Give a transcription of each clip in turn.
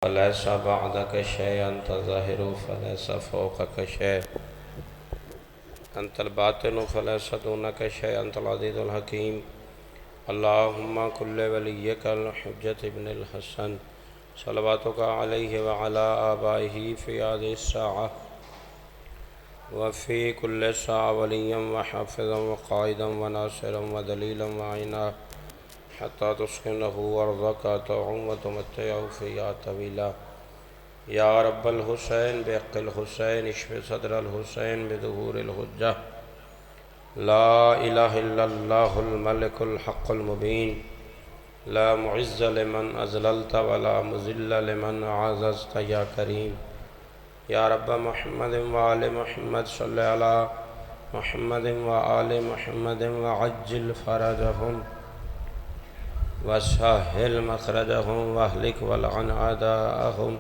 فليس بعدك شيء أنت ظاهر فليس فوقك شيء أنت الباطن فليس دونك شيء أنت العزيز الحكيم. اللهم كل وليك الحجة ابن الحسن صلواتك عليه وعلى آبائه في هذه الساعة وفي كل ساعة وليا وحافظا وقائدا وناصرا ودليلا وعينا حتى تسكنه أرضك طوعا وتمتعه فيها طويلا. يا رب الحسين بحق الحسين اشف صدر الحسين بظهور الحجة. لا إله إلا الله الملك الحق المبين لا معز لمن أذللت ولا مذل لمن عززت يا كريم. يا رب محمد وآل محمد صل على محمد وآل محمد وعجل فرجهم وسهل مخرجهم واهلك والعن أعداءهم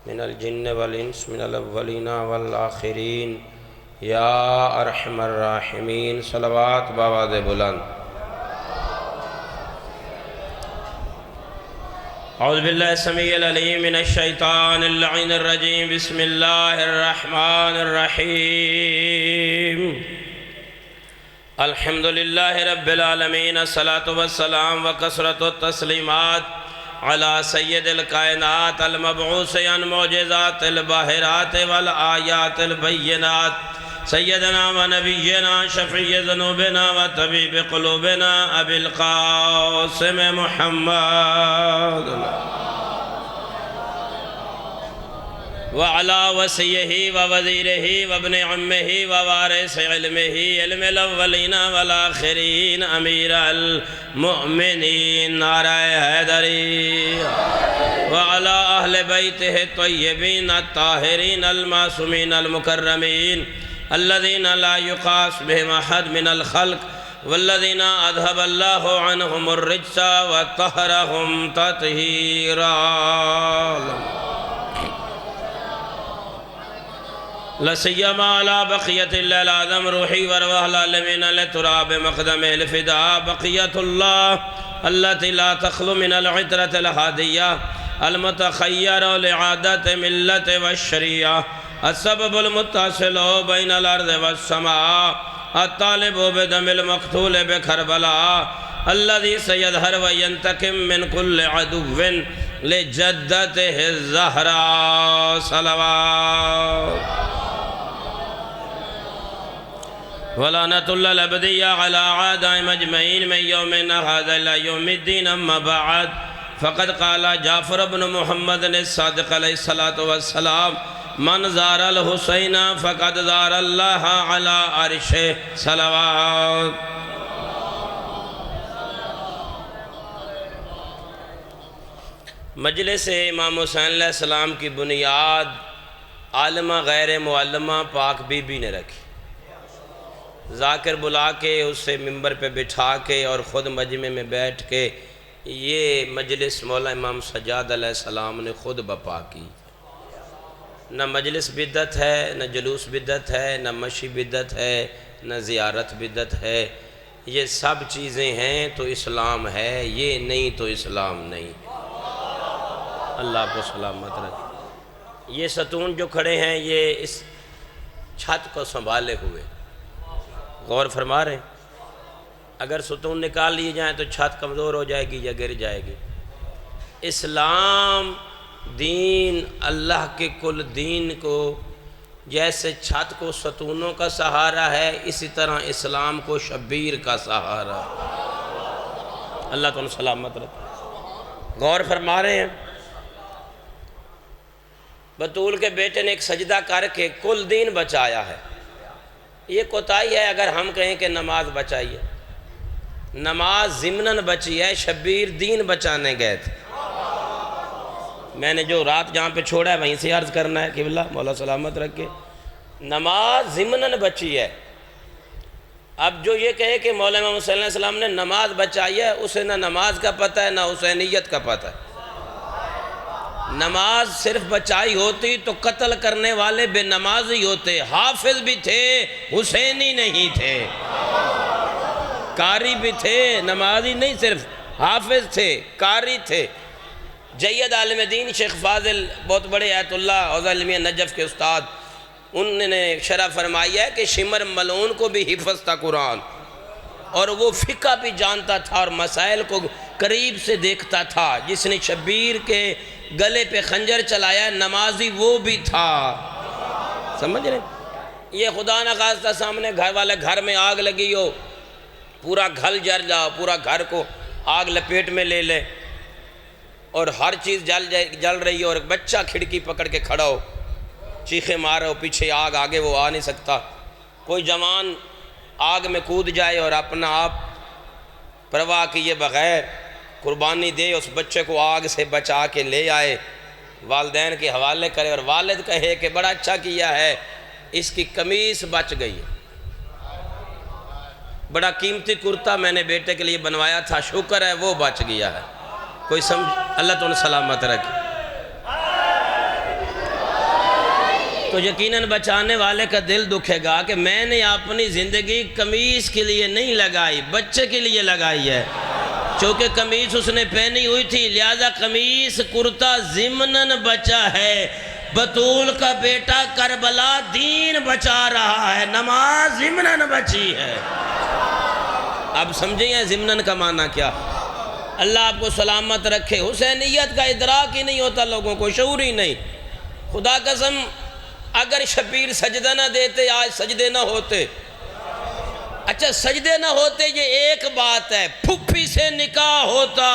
من الجن والإنس من الأولين والآخرين يا أرحم الراحمين. صلوات بآواز بلند. اعوذ باللہ السمیع العلیم من الشیطان اللعین الرجیم. بسم اللہ الرحمن الرحیم. الحمدللہ رب العالمین الصلاة والسلام وکثرت التسلیمات علی سید الکائنات المبعوث عن معجزات الباہرات والآیات البینات سیدنا و نبینا شفیع ذنوبنا و طبیب قلوبنا ابی القاسم محمد وعلى وصيه ووزيره وابن عمه ووارث علمه علم الأولين والآخرين أمير المؤمنين نعرہ حیدری وعلى أهل بيته الطيبين الطاهرين المعصومين المكرمين الذين لا يقاس بهم أحد من الخلق والذين أذهب الله عنهم الرجس وطهرهم تطهيرا. لسیما علی بقیت اللہ العظم روحی وارواح العالمین لتراب مقدم الفداء بقیت اللہ التي لا تخلو من العطرة الهادية المتخيرة لعادة ملة والشريعة السبب المتصل بين الأرض والسماء الطالب بدم المقتول بكربلاء الذي سيظهر وينتقم من كل عدو لجدته الزهراء. صلوات ولعنة الله الأبدية على أعدائهم أجمعين من يومنا هذا إلى يوم الدين. أما بعد فقد قال جعفر بن محمد الصادق عليه الصلاة والسلام من زار الحسين فقد زار الله على عرشه. صلوات. مجلس امام حسین علیہ السلام کی بنیاد عالمہ غیر معلمہ پاک بی بی نے رکھی. ذاکر بلا کے اسے ممبر پہ بٹھا کے اور خود مجمع میں بیٹھ کے یہ مجلس مولا امام سجاد علیہ السلام نے خود بپا کی. نہ مجلس بدعت ہے، نہ جلوس بدعت ہے، نہ مشی بدعت ہے، نہ زیارت بدعت ہے. یہ سب چیزیں ہیں تو اسلام ہے، یہ نہیں تو اسلام نہیں. اللہ کو سلامت رکھے. یہ ستون جو کھڑے ہیں یہ اس چھت کو سنبھالے ہوئے. غور فرما رہے ہیں اگر ستون نکال لیے جائیں تو چھت کمزور ہو جائے گی یا گر جائے گی. اسلام دین اللہ کے کل دین کو جیسے چھت کو ستونوں کا سہارا ہے اسی طرح اسلام کو شبیر کا سہارا. اللہ تعالیٰ سلامت رکھے. غور فرما رہے ہیں بطول کے بیٹے نے ایک سجدہ کر کے کل دین بچایا ہے. یہ کوتاہی ہے اگر ہم کہیں کہ نماز بچائی ہے. نماز ضمناً بچی ہے، شبیر دین بچانے گئے تھے. میں نے جو رات جہاں پہ چھوڑا ہے وہیں سے عرض کرنا ہے کہ اللہ مولا سلامت رکھے. نماز ضمناً بچی ہے. اب جو یہ کہے کہ مولا امام حسین علیہ السلام نے نماز بچائی ہے اسے نہ نماز کا پتہ ہے نہ حسینیت کا پتہ ہے. نماز صرف بچائی ہوتی تو قتل کرنے والے بے نمازی ہوتے. حافظ بھی تھے حسینی نہیں تھے. قاری بھی تھے نمازی نہیں، صرف حافظ تھے قاری تھے. جید عالم دین شیخ فاضل بہت بڑے آیت اللہ حوزہ علمیہ نجف کے استاد، انہوں نے شرح فرمائی ہے کہ شمر ملعون کو بھی حفظ تھا قرآن، اور وہ فقہ بھی جانتا تھا اور مسائل کو قریب سے دیکھتا تھا۔ جس نے شبیر کے گلے پہ خنجر چلایا نمازی وہ بھی تھا، سمجھ رہے؟ یہ خدا نخواستہ سامنے گھر والے گھر میں آگ لگی ہو، پورا گھر جل جاؤ، پورا گھر کو آگ لپیٹ میں لے لے، اور ہر چیز جل رہی ہو، اور ایک بچہ کھڑکی پکڑ کے کھڑا ہو، چیخے مار ہو، پیچھے آگ، آگے وہ آ نہیں سکتا۔ کوئی جوان آگ میں کود جائے اور اپنا آپ پرواہ کیے بغیر قربانی دے، اس بچے کو آگ سے بچا کے لے آئے، والدین کے حوالے کرے، اور والد کہے کہ بڑا اچھا کیا ہے، اس کی قمیص بچ گئی ہے، بڑا قیمتی کرتا میں نے بیٹے کے لیے بنوایا تھا، شکر ہے وہ بچ گیا ہے۔ کوئی سمجھ؟ اللہ تو انہیں سلامت رکھے۔ تو یقیناً بچانے والے کا دل دکھے گا کہ میں نے اپنی زندگی قمیص کے لیے نہیں لگائی، بچے کے لیے لگائی ہے، چونکہ قمیص اس نے پہنی ہوئی تھی، لہذا قمیص کرتا ضمناً بچا ہے۔ بطول کا بیٹا کربلا دین بچا رہا ہے، نماز ضمناً بچی ہے۔ اب سمجھیں ہیں ضمناً کا معنی کیا؟ اللہ آپ کو سلامت رکھے۔ حسینیت کا ادراک ہی نہیں ہوتا لوگوں کو، شعور ہی نہیں۔ خدا قسم اگر شبیر سجدہ نہ دیتے، آج سجدے نہ ہوتے۔ اچھا سجدے نہ ہوتے یہ ایک بات ہے، پھپھی سے نکاح ہوتا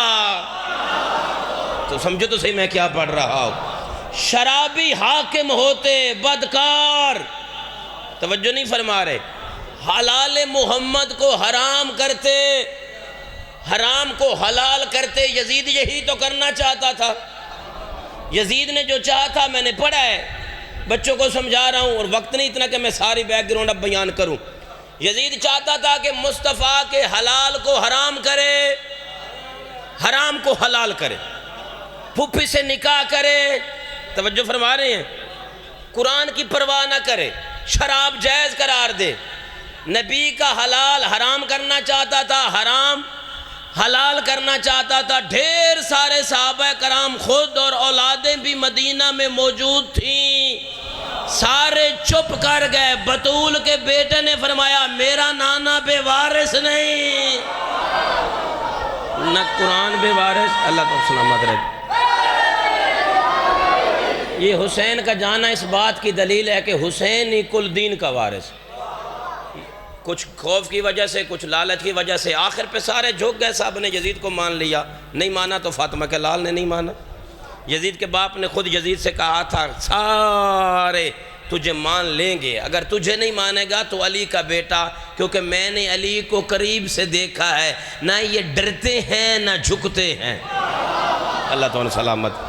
تو سمجھو تو صحیح میں کیا پڑھ رہا ہوں۔ شرابی حاکم ہوتے، بدکار، توجہ نہیں فرما رہے، حلال محمد کو حرام کرتے، حرام کو حلال کرتے۔ یزید یہی تو کرنا چاہتا تھا۔ یزید نے جو چاہا تھا میں نے پڑھا ہے، بچوں کو سمجھا رہا ہوں، اور وقت نہیں اتنا کہ میں ساری بیک گراؤنڈ اب بیان کروں۔ یزید چاہتا تھا کہ مصطفیٰ کے حلال کو حرام کرے، حرام کو حلال کرے، پھپھی سے نکاح کرے، توجہ فرما رہے ہیں، قرآن کی پرواہ نہ کرے، شراب جائز قرار دے، نبی کا حلال حرام کرنا چاہتا تھا، حرام حلال کرنا چاہتا تھا۔ ڈھیر سارے صحابہ کرام خود اور اولادیں بھی مدینہ میں موجود تھیں، سارے چپ کر گئے۔ بطول کے بیٹے نے فرمایا میرا نانا بے وارث نہیں، نہ قرآن بے وارث، اللہ تو سلامت رکھے۔ یہ حسین کا جانا اس بات کی دلیل ہے کہ حسین ہی کل دین کا وارث، کچھ خوف کی وجہ سے، کچھ لالچ کی وجہ سے آخر پہ سارے جھک گئے۔ صاحب نے یزید کو مان لیا، نہیں مانا تو فاطمہ کے لال نے نہیں مانا۔ یزید کے باپ نے خود یزید سے کہا تھا سارے تجھے مان لیں گے، اگر تجھے نہیں مانے گا تو علی کا بیٹا، کیونکہ میں نے علی کو قریب سے دیکھا ہے، نہ یہ ڈرتے ہیں نہ جھکتے ہیں۔ اللہ تعالیٰ سلامت۔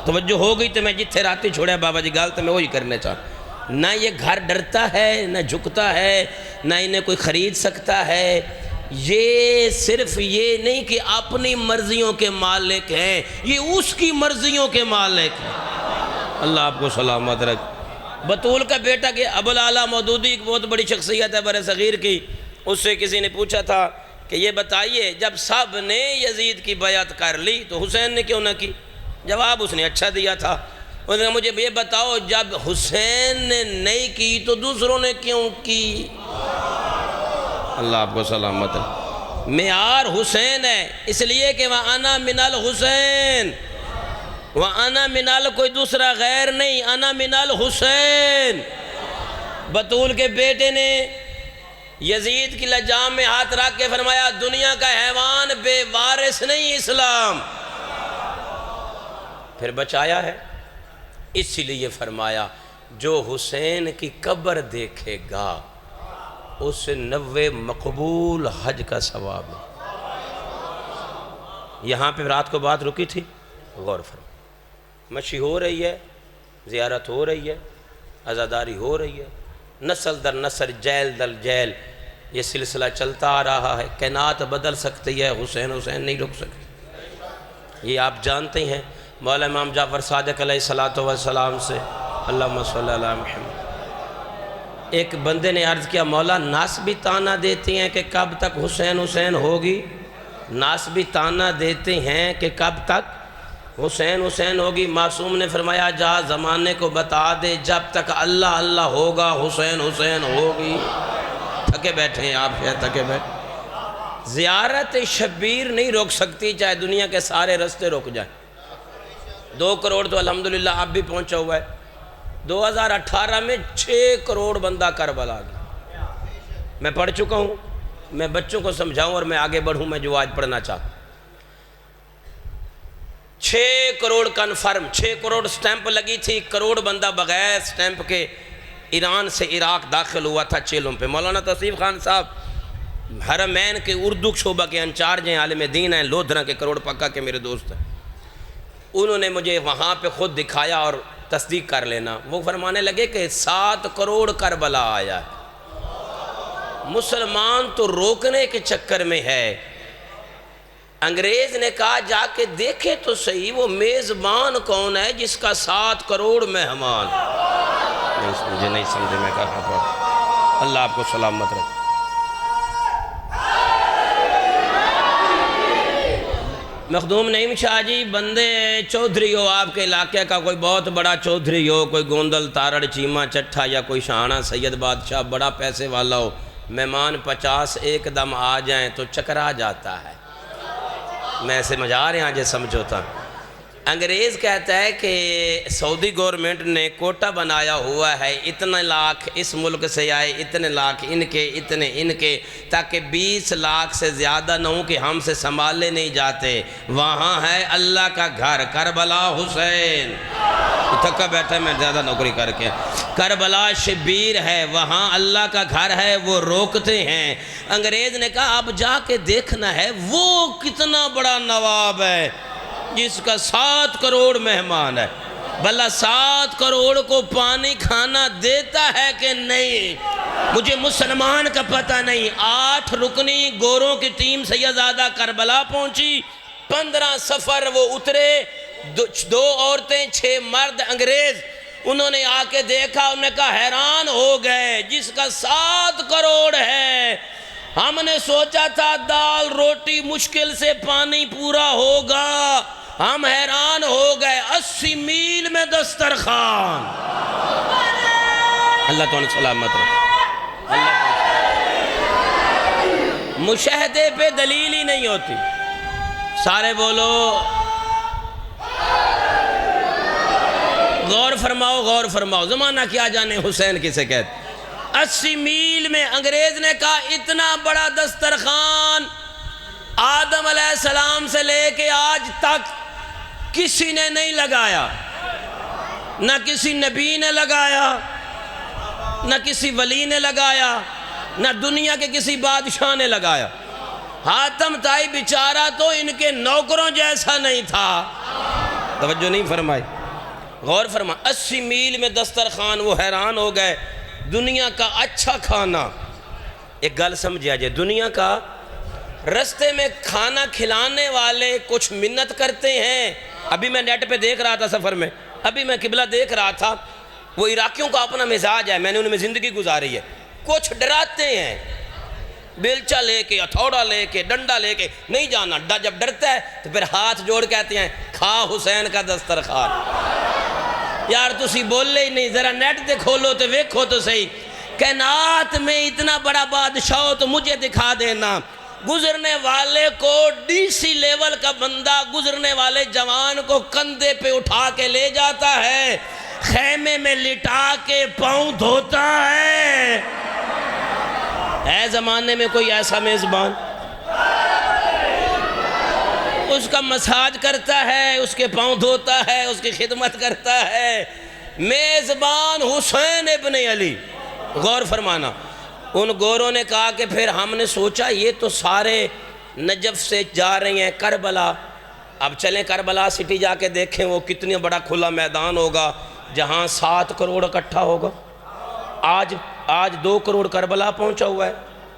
توجہ ہو گئی تو میں جتھے راتی چھوڑے بابا جی گال تو میں وہی کرنے چاہتا۔ نہ یہ گھر ڈرتا ہے نہ جھکتا ہے، نہ انہیں کوئی خرید سکتا ہے۔ یہ صرف یہ نہیں کہ اپنی مرضیوں کے مالک ہیں، یہ اس کی مرضیوں کے مالک ہیں۔ اللہ آپ کو سلامت رکھ۔ بطول کا بیٹا کہ ابوالعلا مودودی ایک بہت بڑی شخصیت ہے بر صغیر کی، اس سے کسی نے پوچھا تھا کہ یہ بتائیے جب سب نے یزید کی بیعت کر لی تو حسین نے کیوں نہ کی؟ جواب اس نے اچھا دیا تھا، اس نے مجھے یہ بتاؤ جب حسین نے نہیں کی تو دوسروں نے کیوں کی؟ اللہ آپ کو سلامت ہے۔ معیار حسین ہے، اس لیے کہ وَأَنَا مِنَ الْحُسَيْن، وَأَنَا مِنَ کوئی دوسرا غیر نہیں، انا من الحسین۔ بطول کے بیٹے نے یزید کی لجام میں ہاتھ رکھ کے فرمایا دنیا کا حیوان بے وارث نہیں اسلام، پھر بچایا ہے۔ اسی لیے فرمایا جو حسین کی قبر دیکھے گا اسے 90 مقبول حج کا ثواب ہے۔ یہاں پہ رات کو بات رکی تھی، غور فرمائیں۔ مشی ہو رہی ہے، زیارت ہو رہی ہے، عزاداری ہو رہی ہے، نسل در نسل، جیل در جیل، یہ سلسلہ چلتا آ رہا ہے۔ کائنات بدل سکتی ہے، حسین نہیں رک سکتی، یہ آپ جانتے ہیں۔ مولا امام جعفر صادق علیہ السلام سے اللہم صلی اللہ علیہ محمد، ایک بندے نے عرض کیا مولا ناس بھی تانا دیتے ہیں کہ کب تک حسین ہوگی، ناس بھی تانا دیتے ہیں کہ کب تک حسین حسین ہوگی۔ معصوم نے فرمایا جا زمانے کو بتا دے جب تک اللہ اللہ ہوگا حسین حسین ہوگی۔ تھکے بیٹھے ہیں آپ، تھکے بیٹھے۔ زیارت شبیر نہیں روک سکتی چاہے دنیا کے سارے رستے رک جائیں۔ 2 کروڑ تو الحمدللہ اب بھی پہنچا ہوا ہے۔ 2018 میں 6 کروڑ بندہ کربلا گیا۔ میں پڑھ چکا ہوں، میں بچوں کو سمجھاؤں اور میں آگے بڑھوں، میں جو آج پڑھنا چاہتا ہوں۔ 6 کروڑ کنفرم، 6 کروڑ سٹیمپ لگی تھی، کروڑ بندہ بغیر سٹیمپ کے ایران سے عراق داخل ہوا تھا چیلوں پہ۔ مولانا توصیف خان صاحب حرمین کے اردو شعبہ کے انچارج ہیں، عالم دین ہیں، لودھرا کے کروڑ پکا کے میرے دوست ہیں۔ انہوں نے مجھے وہاں پہ خود دکھایا اور تصدیق کر لینا۔ وہ فرمانے لگے کہ 7 کروڑ کربلا آیا ہے، مسلمان تو روکنے کے چکر میں ہے۔ انگریز نے کہا جا کے دیکھے تو صحیح وہ میزبان کون ہے جس کا 7 کروڑ مہمان۔ مجھے نہیں سمجھے میں کہاں پر۔ اللہ آپ کو سلامت رکھے۔ مخدوم نعیم شاہ جی بندے چودھری ہو، آپ کے علاقے کا کوئی بہت بڑا چودھری ہو، کوئی گوندل تارڑ چیمہ چٹھا یا کوئی شاہانہ سید بادشاہ بڑا پیسے والا ہو، مہمان 50 ایک دم آ جائیں تو چکرا جاتا ہے۔ میں سمجھ آ رہے ہیں آج سمجھوتا۔ انگریز کہتا ہے کہ سعودی گورنمنٹ نے کوٹہ بنایا ہوا ہے، اتنے لاکھ اس ملک سے آئے، اتنے لاکھ ان کے، اتنے ان کے، تاکہ 20 لاکھ سے زیادہ نہ ہوں کہ ہم سے سنبھالے نہیں جاتے۔ وہاں ہے اللہ کا گھر کربلا حسین، تھکا بیٹھا میں زیادہ نوکری کر کے۔ کربلا شبیر ہے، وہاں اللہ کا گھر ہے، وہ روکتے ہیں۔ انگریز نے کہا اب جا کے دیکھنا ہے وہ کتنا بڑا نواب ہے جس کا 7 کروڑ مہمان ہے، بھلا 7 کروڑ کو پانی کھانا دیتا ہے کہ نہیں؟ مجھے مسلمان کا پتہ نہیں۔ 8 رکنی گوروں کی ٹیم سیدزادہ کربلا پہنچی، 15 سفر وہ اترے، 2 عورتیں 6 مرد انگریز۔ انہوں نے آ کے دیکھا، انہوں نے کہا حیران ہو گئے جس کا 7 کروڑ ہے۔ ہم نے سوچا تھا دال روٹی مشکل سے پانی پورا ہوگا، ہم حیران ہو گئے 80 میل میں دسترخوان۔ اللہ تعالیٰ سلامت رہے۔ مشاہدے پہ دلیل ہی نہیں ہوتی۔ سارے بولو غور فرماؤ، غور فرماؤ، زمانہ کیا جانے حسین کسے کہتے۔ 80 میل میں انگریز نے کہا اتنا بڑا دسترخوان آدم علیہ السلام سے لے کے آج تک کسی نے نہیں لگایا، نہ کسی نبی نے لگایا، نہ کسی ولی نے لگایا، نہ دنیا کے کسی بادشاہ نے لگایا۔ حاتم طائی بیچارہ تو ان کے نوکروں جیسا نہیں تھا۔ توجہ نہیں فرمائی، غور فرما۔ 80 میل میں دسترخوان، وہ حیران ہو گئے۔ دنیا کا اچھا کھانا، ایک گل سمجھا جائے، دنیا کا رستے میں کھانا کھلانے والے کچھ منت کرتے ہیں۔ ابھی میں نیٹ پہ دیکھ رہا تھا سفر میں، ابھی میں قبلہ دیکھ رہا تھا، وہ عراقیوں کا اپنا مزاج ہے، میں نے ان میں زندگی گزاری ہے۔ کچھ ڈراتے ہیں، بیلچا لے کے، ہتھوڑا لے کے، ڈنڈا لے کے نہیں جانا۔ جب ڈرتا ہے تو پھر ہاتھ جوڑ کہتے ہیں کھا حسین کا دسترخوان۔ یار تسی بولے ہی نہیں، ذرا نیٹ تے کھولو تو ویکھو تو صحیح۔ کائنات میں اتنا بڑا بادشاہ ہو تو مجھے دکھا دینا۔ گزرنے والے کو ڈی سی لیول کا بندہ گزرنے والے جوان کو کندھے پہ اٹھا کے لے جاتا ہے، خیمے میں لٹا کے پاؤں دھوتا ہے۔ زمانے میں کوئی ایسا میزبان؟ اس کا مساج کرتا ہے، اس کے پاؤں دھوتا ہے، اس کی خدمت کرتا ہے۔ میزبان حسین ابن علی۔ غور فرمانا، ان گوروں نے کہا کہ پھر ہم نے سوچا یہ تو سارے نجف سے جا رہے ہیں کربلا، اب چلیں کربلا سٹی جا کے دیکھیں وہ کتنی بڑا کھلا میدان ہوگا جہاں 7 کروڑ اکٹھا ہوگا۔ آج 2 کروڑ کربلا پہنچا ہوا ہے۔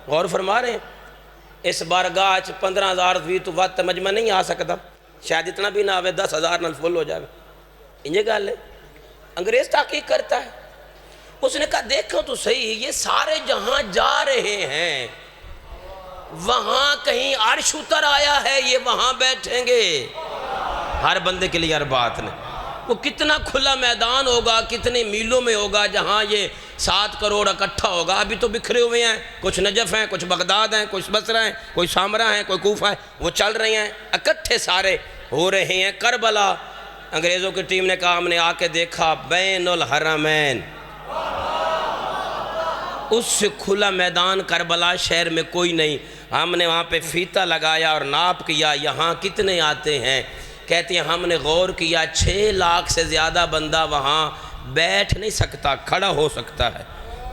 غور فرما رہے ہیں، اس بارگاہ 15,000 فیٹ وقت مجمع نہیں آ سکتا، شاید اتنا بھی نہ آوے، 10,000 نل فل ہو جائے۔ انجھے گا لے انگریز تحقیق کرتا ہے، اس نے کہا دیکھو تو صحیح، یہ سارے جہاں جا رہے ہیں وہاں کہیں عرش اتر آیا ہے، یہ وہاں بیٹھیں گے۔ ہر بندے کے لیے ہر بات نہیں. وہ کتنا کھلا میدان ہوگا, کتنے میلوں میں ہوگا جہاں یہ 7 کروڑ اکٹھا ہوگا. ابھی تو بکھرے ہوئے ہیں, کچھ نجف ہیں, کچھ بغداد ہیں, کچھ بصرہ ہیں, کوئی سامرہ ہیں, کوئی کوفہ ہے, وہ چل رہے ہیں, اکٹھے سارے ہو رہے ہیں. کربلا انگریزوں کی ٹیم نے کہا, ہم نے آ کے دیکھا بین الحرمین, اس سے کھلا میدان کربلا شہر میں کوئی نہیں. ہم نے وہاں پہ فیتہ لگایا اور ناپ کیا یہاں کتنے آتے ہیں. کہتے ہیں ہم نے غور کیا 6 لاکھ سے زیادہ بندہ وہاں بیٹھ نہیں سکتا, کھڑا ہو سکتا ہے.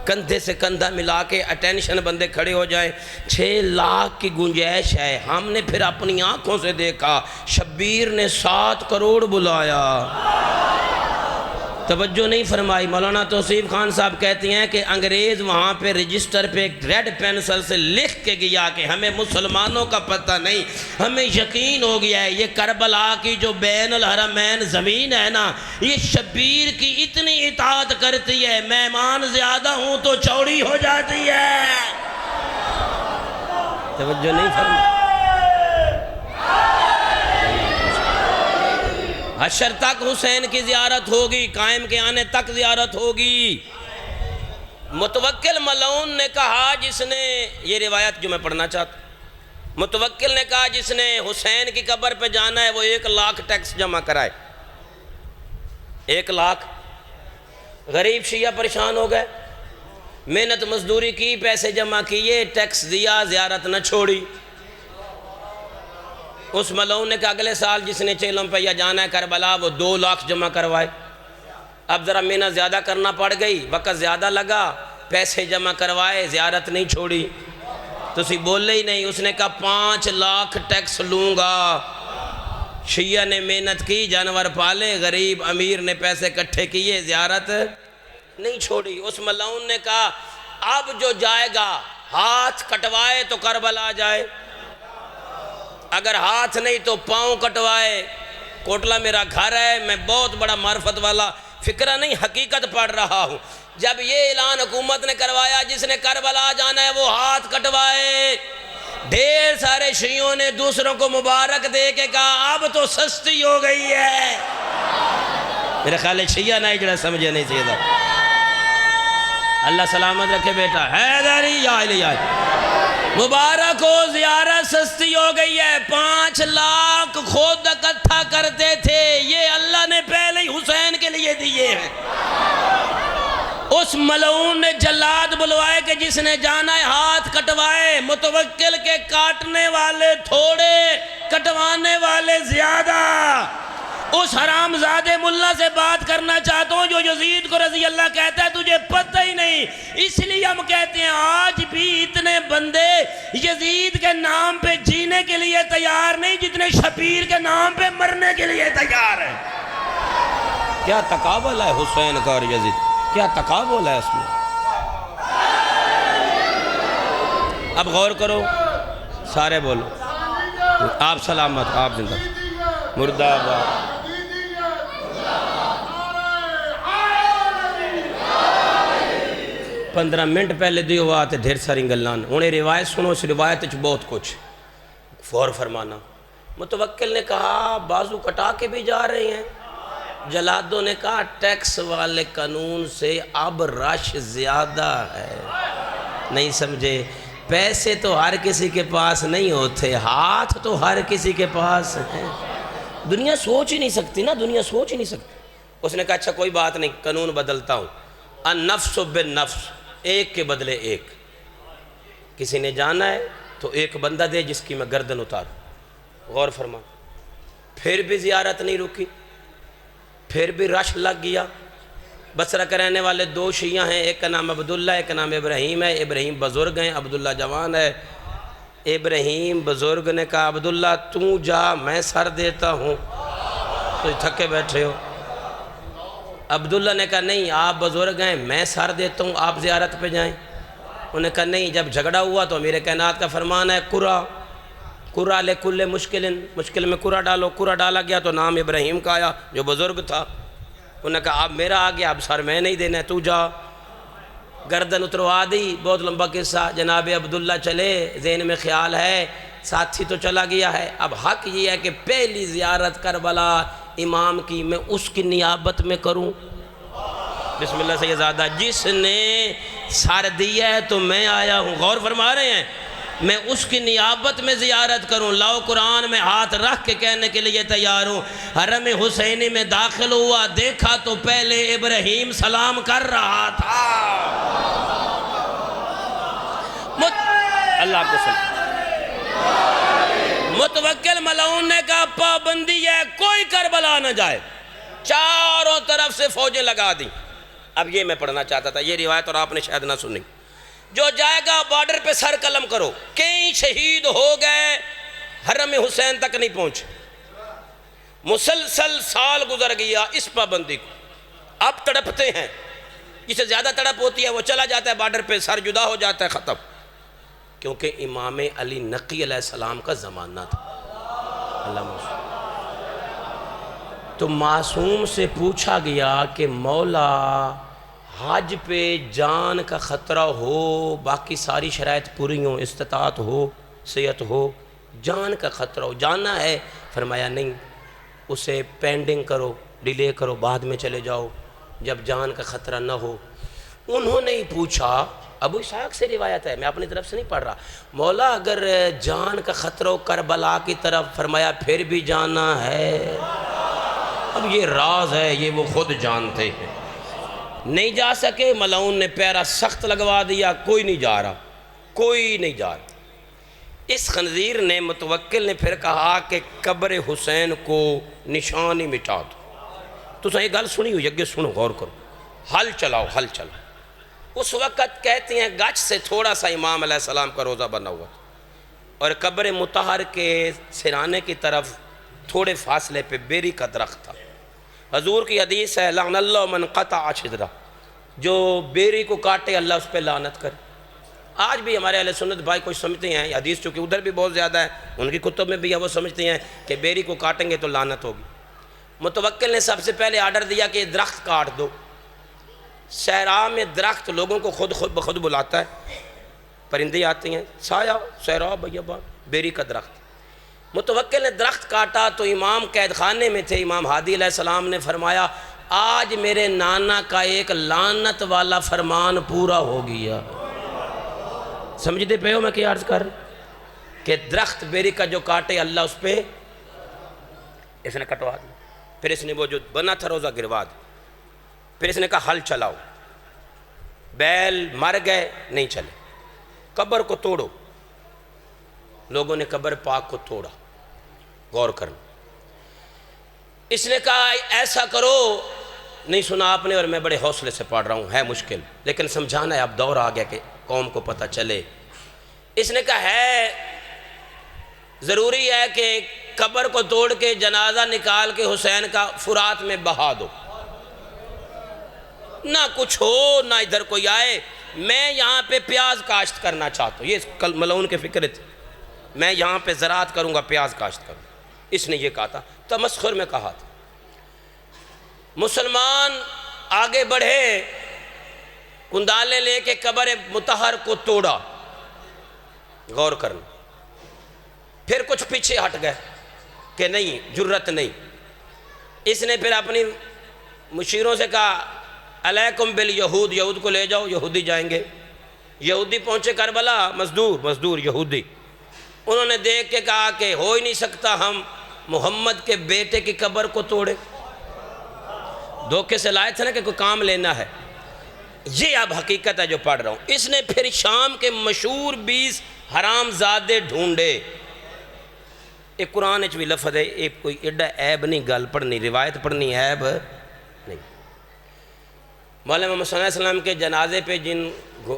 کندھے سے کندھا ملا کے اٹینشن بندے کھڑے ہو جائیں, 6 لاکھ کی گنجائش ہے. ہم نے پھر اپنی آنکھوں سے دیکھا, شبیر نے 7 کروڑ بلایا. توجہ نہیں فرمائی. مولانا توصیف خان صاحب کہتے ہیں کہ انگریز وہاں پہ رجسٹر پہ ریڈ پینسل سے لکھ کے گیا کہ ہمیں مسلمانوں کا پتہ نہیں, ہمیں یقین ہو گیا ہے یہ کربلا کی جو بین الحرمین زمین ہے نا, یہ شبیر کی اتنی اطاعت کرتی ہے, مہمان زیادہ ہوں تو چوڑی ہو جاتی ہے. توجہ نہیں فرمائی. حشر تک حسین کی زیارت ہوگی, قائم کے آنے تک زیارت ہوگی. متوکل ملعون نے کہا, جس نے یہ روایت جو میں پڑھنا چاہتا ہوں, متوکل نے کہا جس نے حسین کی قبر پہ جانا ہے وہ 1 لاکھ ٹیکس جمع کرائے. 1 لاکھ. غریب شیعہ پریشان ہو گئے, محنت مزدوری کی, پیسے جمع کیے, ٹیکس دیا, زیارت نہ چھوڑی. اس ملعون نے کہا اگلے سال جس نے چیلم پہ یا جانا ہے کربلا وہ 2 لاکھ جمع کروائے. اب ذرا محنت زیادہ کرنا پڑ گئی, وقت زیادہ لگا, پیسے جمع کروائے, زیارت نہیں چھوڑی. تو اسی بولے ہی نہیں. اس نے کہا 5 لاکھ ٹیکس لوں گا. شیعہ نے محنت کی, جانور پالے, غریب امیر نے پیسے اکٹھے کیے, زیارت نہیں چھوڑی. اس ملعون نے کہا اب جو جائے گا ہاتھ کٹوائے تو کربلا جائے, اگر ہاتھ نہیں تو پاؤں کٹوائے. کوٹلہ میرا گھر ہے, میں بہت بڑا معرفت والا, فکرہ نہیں حقیقت پڑھ رہا ہوں. جب یہ اعلان حکومت نے کروایا جس نے کربلا جانا ہے وہ ہاتھ کٹوائے. ڈھیر سارے شیعوں نے دوسروں کو مبارک دے کے کہا اب تو سستی ہو گئی ہے. میرے خیال ہے شیعہ نہ جڑا سمجھے نہیں چاہیے تھا. اللہ سلامت رکھے بیٹا. حیدری یا علی یا مبارک ہو, زیارت سستی ہو گئی ہے. 5 لاکھ خود اکٹھا کرتے تھے, یہ اللہ نے پہلے ہی حسین کے لیے دیے ہیں. اس ملعون نے جلاد بلوائے کہ جس نے جانا ہے ہاتھ کٹوائے. متوکل کے کاٹنے والے تھوڑے, کٹوانے والے زیادہ. اس حرام زادے ملا سے بات کرنا چاہتا ہوں جو یزید کو رضی اللہ کہتا ہے تجھے پتہ ہی نہیں. اس لیے ہم کہتے ہیں آج بھی اتنے بندے یزید کے نام پہ جینے کے لیے تیار نہیں جتنے شبیر کے نام پہ مرنے کے لیے تیار ہیں. کیا تقابل ہے حسین کا اور یزید, کیا تقابل ہے اس میں. اب غور کرو, سارے بولو. آپ سلامت, آپ زندہ, مردہ آباد. 15 منٹ پہلے دی ہوا تے ڈھیر ساری گلان. انہیں روایت سنو, اس روایت چ بہت کچھ فور فرمانا. متوکل نے کہا بازو کٹا کے بھی جا رہے ہیں. جلادوں نے کہا ٹیکس والے قانون سے اب رش زیادہ ہے. نہیں سمجھے, پیسے تو ہر کسی کے پاس نہیں ہوتے, ہاتھ تو ہر کسی کے پاس ہیں. دنیا سوچ ہی نہیں سکتی نا, دنیا سوچ ہی نہیں سکتی. اس نے کہا اچھا کوئی بات نہیں, قانون بدلتا ہوں. النفس بالنفس, ایک کے بدلے ایک. کسی نے جانا ہے تو ایک بندہ دے جس کی میں گردن اتاروں. غور فرما. پھر بھی زیارت نہیں رکی, پھر بھی رش لگ گیا. بصرہ کے رہنے والے 2 شیعہ ہیں, ایک کا نام عبداللہ, ایک کا نام ابراہیم ہے. ابراہیم بزرگ ہیں, عبداللہ جوان ہے. ابراہیم بزرگ نے کہا عبداللہ تو جا, میں سر دیتا ہوں. تو تھکے بیٹھے ہو. عبداللہ نے کہا نہیں, آپ بزرگ ہیں, میں سر دیتا ہوں, آپ زیارت پہ جائیں. انہوں نے کہا نہیں, جب جھگڑا ہوا تو امیر کائنات کا فرمان ہے قرا لکل مشکل میں قرا ڈالو. قرا ڈالا گیا تو نام ابراہیم کا آیا جو بزرگ تھا. انہوں نے کہا اب میرا آ گیا, اب سر میں نہیں دینا, تو جا. گردن اتروا دی. بہت لمبا قصہ. جناب عبداللہ چلے, ذہن میں خیال ہے ساتھی تو چلا گیا ہے، اب حق یہ ہے کہ پہلی زیارت کربلا امام کی میں اس کی نیابت میں کروں۔ بسم اللہ سیدزادہ، جس نے سر دیا ہے تو میں آیا ہوں، غور فرما رہے ہیں، میں اس کی نیابت میں زیارت کروں۔ لاؤ قرآن میں ہاتھ رکھ کے کہنے کے لیے تیار ہوں۔ حرم حسینی میں داخل ہوا، دیکھا تو پہلے ابراہیم سلام کر رہا تھا۔ اللہ کو سلام۔ متوکل ملعون نے کہا پابندی ہے کوئی کربلا نہ جائے، چاروں طرف سے فوجیں لگا دیں۔ اب یہ میں پڑھنا چاہتا تھا، یہ روایت اور آپ نے شاید نہ سنی۔ جو جائے گا بارڈر پہ سر قلم کرو، کئی شہید ہو گئے حرم حسین تک نہیں پہنچے، مسلسل سال گزر گیا اس پابندی کو، اب تڑپتے ہیں، جسے زیادہ تڑپ ہوتی ہے وہ چلا جاتا ہے بارڈر پہ، سر جدا ہو جاتا ہے، ختم، کیونکہ امام علی نقی علیہ السلام کا زمانہ تھا۔ تو معصوم سے پوچھا گیا کہ مولا حج پہ جان کا خطرہ ہو، باقی ساری شرائط پوری ہوں، استطاعت ہو، صحت ہو، جان کا خطرہ ہو، جانا ہے؟ فرمایا نہیں، اسے پینڈنگ کرو، ڈیلے کرو، بعد میں چلے جاؤ جب جان کا خطرہ نہ ہو۔ انہوں نے ہی پوچھا، ابو اسحاق سے روایت ہے، میں اپنی طرف سے نہیں پڑھ رہا، مولا اگر جان کا خطرہ ہو کربلا کی طرف، فرمایا پھر بھی جانا ہے؟ اب یہ راز ہے، یہ وہ خود جانتے ہیں۔ نہیں جا سکے، ملعون نے پیرا سخت لگوا دیا، کوئی نہیں جا رہا، کوئی نہیں جا رہا۔ اس خنزیر نے، متوکل نے پھر کہا کہ قبر حسین کو نشان ہی مٹا دو۔ تو یہ گل سنی ہوئی، اگے سنو، غور کرو، حل چلاؤ، حل چلاؤ۔ اس وقت کہتے ہیں گچھ سے تھوڑا سا امام علیہ السلام کا روزہ بنا ہوا اور قبر مطہر کے سرانے کی طرف تھوڑے فاصلے پہ بیری کا درخت تھا۔ حضور کی حدیث ہے، لعن اللہ من قطع شجرہ، جو بیری کو کاٹے اللہ اس پہ لعنت کرے۔ آج بھی ہمارے اہل سنت بھائی کچھ سمجھتے ہیں، حدیث چونکہ ادھر بھی بہت زیادہ ہے، ان کی کتب میں بھی ہے، وہ سمجھتے ہیں کہ بیری کو کاٹیں گے تو لعنت ہوگی۔ متوکل نے سب سے پہلے آرڈر دیا کہ درخت کاٹ دو۔ صحرا میں درخت لوگوں کو خود بخود بلاتا ہے، پرندے آتے ہیں، سایہ صحرا بیابان، بیری کا درخت۔ متوکل نے درخت کاٹا تو امام قید خانے میں تھے، امام ہادی علیہ السلام نے فرمایا آج میرے نانا کا ایک لعنت والا فرمان پورا ہو گیا۔ سمجھتے پہ ہو میں کیا عرض کر کہ درخت بیری کا جو کاٹے اللہ اس پہ، اس نے کٹوا دیا، پھر اس نے وہ جو بنا تھا روزہ گروا دیا، پھر اس نے کہا حل چلاؤ، بیل مر گئے نہیں چلے، قبر کو توڑو۔ لوگوں نے قبر پاک کو توڑا، غور کرنا۔ اس نے کہا ایسا کرو، نہیں سنا آپ نے اور میں بڑے حوصلے سے پڑھ رہا ہوں، ہے مشکل لیکن سمجھانا ہے، اب دور آ گیا کہ قوم کو پتہ چلے۔ اس نے کہا ہے ضروری ہے کہ قبر کو توڑ کے جنازہ نکال کے حسین کا فرات میں بہا دو، نہ کچھ ہو نہ ادھر کوئی آئے، میں یہاں پہ پیاز کاشت کرنا چاہتا ہوں۔ یہ ملعون کے فکر تھی، میں یہاں پہ زراعت کروں گا، پیاز کاشت کروں گا۔ اس نے یہ کہا تھا، تمسخر میں کہا تھا۔ مسلمان آگے بڑھے، کندالے لے کے قبر مطہر کو توڑا، غور کرنا۔ پھر کچھ پیچھے ہٹ گئے کہ نہیں، جرت نہیں۔ اس نے پھر اپنی مشیروں سے کہا علیکم بالیہود، یہود کو لے جاؤ، یہودی جائیں گے۔ یہودی پہنچے کربلا، مزدور یہودی، انہوں نے دیکھ کے کہا کہ ہو ہی نہیں سکتا ہم محمد کے بیٹے کی قبر کو توڑے۔ دھوکے سے لائے تھے نا کہ کوئی کام لینا ہے، یہ اب حقیقت ہے جو پڑھ رہا ہوں۔ اس نے پھر شام کے مشہور 20 حرام زادے ڈھونڈے۔ ایک قرآن بھی لفظ ہے، ایک کوئی ایڈا عیب نہیں گل پڑھنی، روایت پڑھنی عیب نہیں۔ مولا محمد صلی اللہ علیہ وسلم کے جنازے پہ جن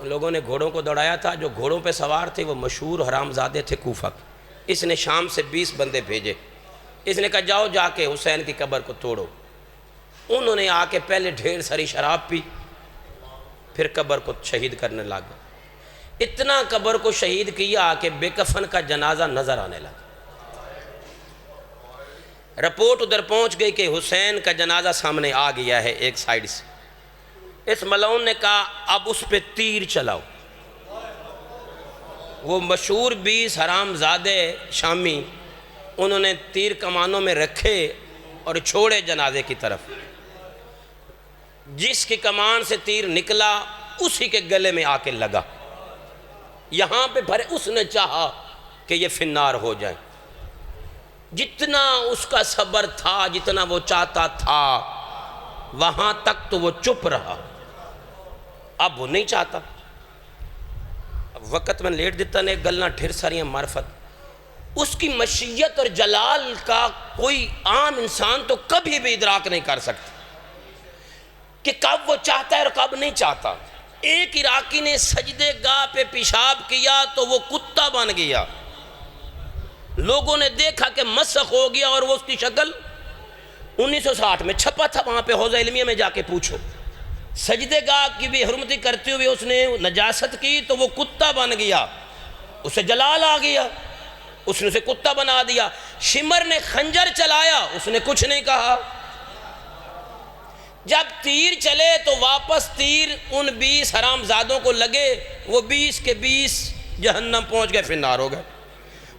لوگوں نے گھوڑوں کو دوڑایا تھا، جو گھوڑوں پہ سوار تھے وہ مشہور حرام زادے تھے کوفہ کے۔ اس نے شام سے 20 بندے بھیجے، اس نے کہا جاؤ جا کے حسین کی قبر کو توڑو۔ انہوں نے آ کے پہلے ڈھیر ساری شراب پی، پھر قبر کو شہید کرنے لگا۔ اتنا قبر کو شہید کیا کہ بے کفن کا جنازہ نظر آنے لگا۔ رپورٹ ادھر پہنچ گئی کہ حسین کا جنازہ سامنے آ گیا ہے ایک سائیڈ سے۔ اس ملعون نے کہا اب اس پہ تیر چلاؤ۔ وہ مشہور 20 حرام زادے شامی انہوں نے تیر کمانوں میں رکھے اور چھوڑے جنازے کی طرف، جس کی کمان سے تیر نکلا اسی کے گلے میں آ کے لگا، یہاں پہ بھرے، اس نے چاہا کہ یہ فنار ہو جائے، جتنا اس کا صبر تھا، جتنا وہ چاہتا تھا وہاں تک تو وہ چپ رہا، اب وہ نہیں چاہتا، وقت میں لیٹ دیتا نے گلنا ڈھیر ساری معرفت، اس کی مشیت اور جلال کا کوئی عام انسان تو کبھی بھی ادراک نہیں کر سکتا کہ کب وہ چاہتا ہے اور کب نہیں چاہتا۔ ایک عراقی نے سجدے گاہ پہ پیشاب کیا تو وہ کتا بن گیا، لوگوں نے دیکھا کہ مسخ ہو گیا، اور وہ اس کی شکل 1960 میں چھپا تھا، وہاں پہ حوضہ علمیہ میں جا کے پوچھو، سجدے گاہ کی بھی حرمتی کرتے ہوئے اس نے نجاست کی تو وہ کتا بن گیا، اسے جلال آ گیا، اس نے اسے کتا بنا دیا۔ شمر نے خنجر چلایا، اس نے کچھ نہیں کہا، جب تیر چلے تو واپس تیر ان 20 حرام زادوں کو لگے، وہ 20 کے 20 جہنم پہنچ گئے، فنار ہو گئے۔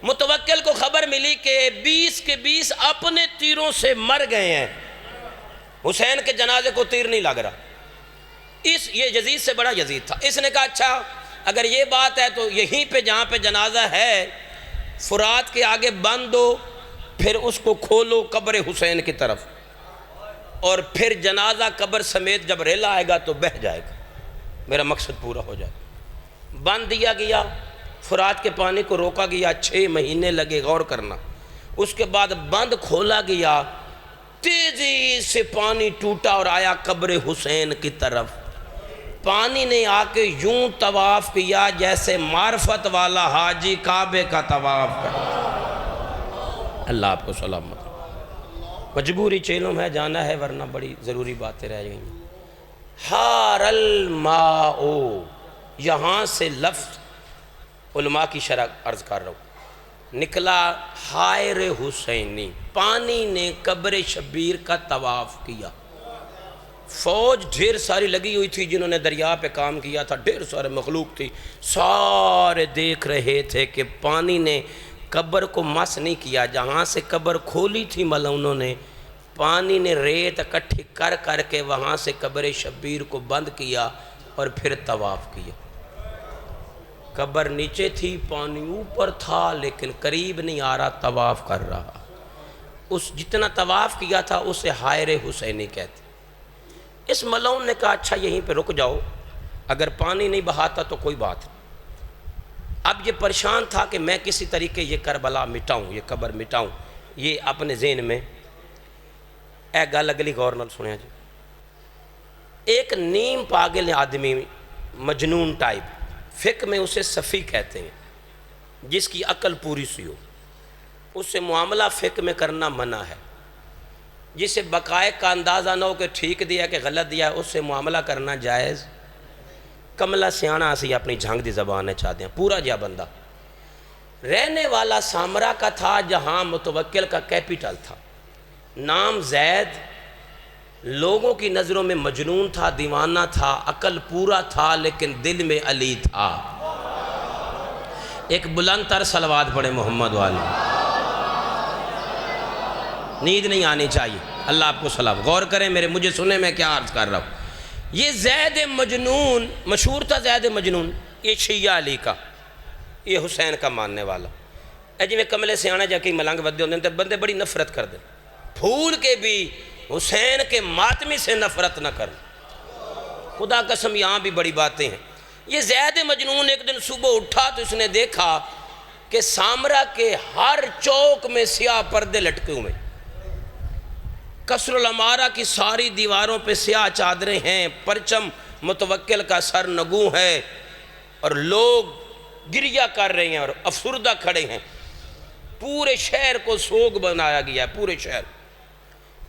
متوکل کو خبر ملی کہ 20 کے 20 اپنے تیروں سے مر گئے ہیں، حسین کے جنازے کو تیر نہیں لگ رہا، یہ یزید سے بڑا یزید تھا، اس نے کہا اچھا اگر یہ بات ہے تو یہیں پہ جہاں پہ جنازہ ہے فرات کے آگے باندھ دو، پھر اس کو کھولو قبر حسین کی طرف، اور پھر جنازہ قبر سمیت جب ریلا آئے گا تو بہہ جائے گا، میرا مقصد پورا ہو جائے گا۔ باندھ دیا گیا، فرات کے پانی کو روکا گیا، 6 مہینے لگے، غور کرنا، اس کے بعد بند کھولا گیا، تیزی سے پانی ٹوٹا اور آیا قبر حسین کی طرف، پانی نے آ کے یوں طواف کیا جیسے معرفت والا حاجی کعبے کا طواف کرتا۔ اللہ آپ کو سلامت، مجبوری چیلوں میں جانا ہے ورنہ بڑی ضروری باتیں رہ گئی ہیں۔ ہار الماء، یہاں سے لفظ علماء کی شرح عرض کر رہا ہوں، نکلا حائر حسینی، پانی نے قبر شبیر کا طواف کیا، فوج ڈھیر ساری لگی ہوئی تھی جنہوں نے دریا پہ کام کیا تھا، ڈھیر سارے مخلوق تھی، سارے دیکھ رہے تھے کہ پانی نے قبر کو مس نہیں کیا، جہاں سے قبر کھولی تھی ملعونوں نے، پانی نے ریت اکٹھی کر کر کے وہاں سے قبر شبیر کو بند کیا اور پھر طواف کیا۔ قبر نیچے تھی، پانی اوپر تھا، لیکن قریب نہیں آ رہا، طواف کر رہا، اس جتنا طواف کیا تھا اسے حائر حسینی کہتے۔ اس ملعون نے کہا اچھا یہیں پہ رک جاؤ، اگر پانی نہیں بہاتا تو کوئی بات نہیں۔ اب یہ پریشان تھا کہ میں کسی طریقے یہ کربلا مٹاؤں، یہ قبر مٹاؤں، یہ اپنے ذہن میں اے گل اگلی غور نال سنیا جی۔ ایک نیم پاگل آدمی، مجنون ٹائپ، فقہ میں اسے صفی کہتے ہیں، جس کی عقل پوری سی ہو، اس سے معاملہ فقہ میں کرنا منع ہے، جسے بقائے کا اندازہ نہ ہو کہ ٹھیک دیا کہ غلط دیا، اس سے معاملہ کرنا جائز۔ کملہ سیانا اسی اپنی جھنگ دی زبان ہے چاہتے ہیں، پورا جا بندہ رہنے والا سامرا کا تھا جہاں متوکل کا کیپیٹل تھا، نام زید، لوگوں کی نظروں میں مجنون تھا، دیوانہ تھا، عقل پورا تھا، لیکن دل میں علی تھا۔ ایک بلند تر صلوات پڑھے محمد والی، نیند نہیں آنی چاہیے، اللہ آپ کو سلام، غور کریں مجھے سنیں میں کیا عرض کر رہا ہوں۔ یہ زید مجنون مشہور تھا، زید مجنون، یہ شیعہ علی کا، یہ حسین کا ماننے والا، جی میں کملے سے آنا جا کے ملنگ ودے ہوندے ہیں بندے بڑی نفرت کر دیں، پھول کے بھی حسین کے ماتمی سے نفرت نہ کر، خدا قسم یہاں بھی بڑی باتیں ہیں۔ یہ زید مجنون ایک دن صبح اٹھا تو اس نے دیکھا کہ سامرا کے ہر چوک میں سیاہ پردے لٹکے ہوئے، قصر العمارہ کی ساری دیواروں پہ سیاہ چادریں ہیں، پرچم متوکل کا سر نگوں ہے، اور لوگ گریہ کر رہے ہیں اور افسردہ کھڑے ہیں، پورے شہر کو سوگ بنایا گیا ہے، پورے شہر۔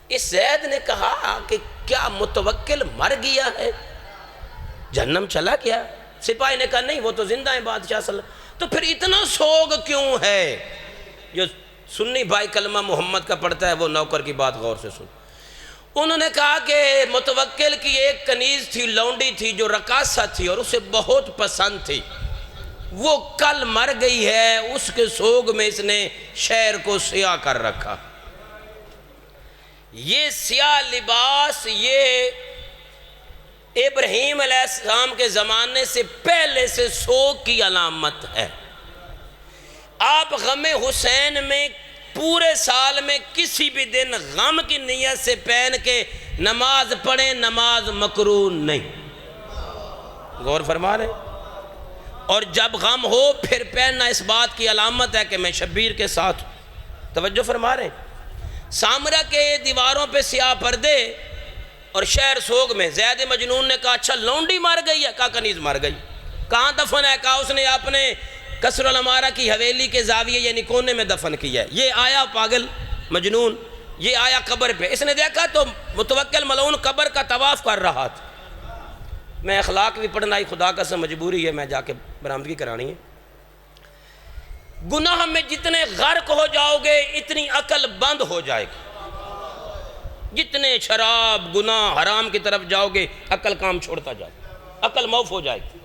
اس زید نے کہا کہ کیا متوکل مر گیا ہے، جہنم چلا گیا؟ سپاہی نے کہا نہیں، وہ تو زندہ ہے بادشاہ صلی اللہ علیہ وسلم۔ تو پھر اتنا سوگ کیوں ہے؟ جو سنی بھائی کلمہ محمد کا پڑھتا ہے وہ نوکر کی بات غور سے سن۔ انہوں نے کہا کہ متوکل کی ایک کنیز تھی، لونڈی تھی جو رقاصہ تھی اور اسے بہت پسند تھی، وہ کل مر گئی ہے، اس کے سوگ میں اس نے شہر کو سیاہ کر رکھا۔ یہ سیاہ لباس یہ ابراہیم علیہ السلام کے زمانے سے پہلے سے سوگ کی علامت ہے۔ آپ غم حسین میں پورے سال میں کسی بھی دن غم کی نیت سے پہن کے نماز پڑھیں، نماز مکروہ نہیں۔ غور فرما رہے؟ اور جب غم ہو پھر پہننا اس بات کی علامت ہے کہ میں شبیر کے ساتھ ہوں۔ توجہ فرما رہے؟ سامرہ کے دیواروں پہ سیاہ پردے اور شہر سوگ میں۔ زید مجنون نے کہا اچھا لونڈی مر گئی ہے؟ کہا کنیز مر گئی۔ کہاں دفن ہے؟ کہا اس نے اپنے قصر العمارہ کی حویلی کے زاویے یعنی کونے میں دفن کیا ہے۔ یہ آیا پاگل مجنون، یہ آیا قبر پہ، اس نے دیکھا تو متوکل ملعون قبر کا طواف کر رہا تھا۔ میں اخلاق بھی پڑھنا ہی خدا کا سے مجبوری ہے، میں جا کے برآمدگی کرانی ہے۔ گناہ میں جتنے غرق ہو جاؤ گے اتنی عقل بند ہو جائے گی۔ جتنے شراب گناہ حرام کی طرف جاؤ گے عقل کام چھوڑتا جائے، عقل موف ہو جائے گی۔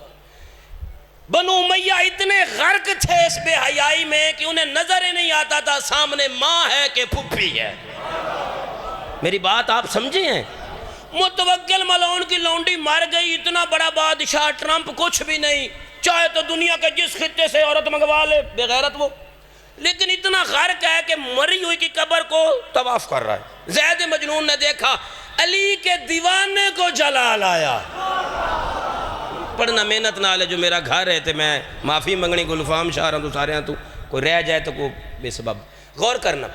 بنو امیہ اتنے غرق تھے اس بے حیائی میں کہ انہیں نظر ہی نہیں آتا تھا سامنے ماں ہے کہ پھپھی ہے۔ میری بات آپ سمجھے ہیں؟ متوکل ملعون کی لونڈی مر گئی، اتنا بڑا بادشاہ ٹرمپ کچھ بھی نہیں، چاہے تو دنیا کے جس خطے سے عورت منگوا لے، بے غیرت وہ، لیکن اتنا غرق ہے کہ مری ہوئی کی قبر کو طواف کر رہا ہے۔ زید مجنون نے دیکھا علی کے دیوانے کو جلال آیا۔ پڑھنا محنت نہ لے، جو میرا گھر ہے تے میں معافی منگنی گلفام شاہ رہا تو سارے ہاں تو کوئی رہ جائے تو کوئی بے سبب غور کرنا۔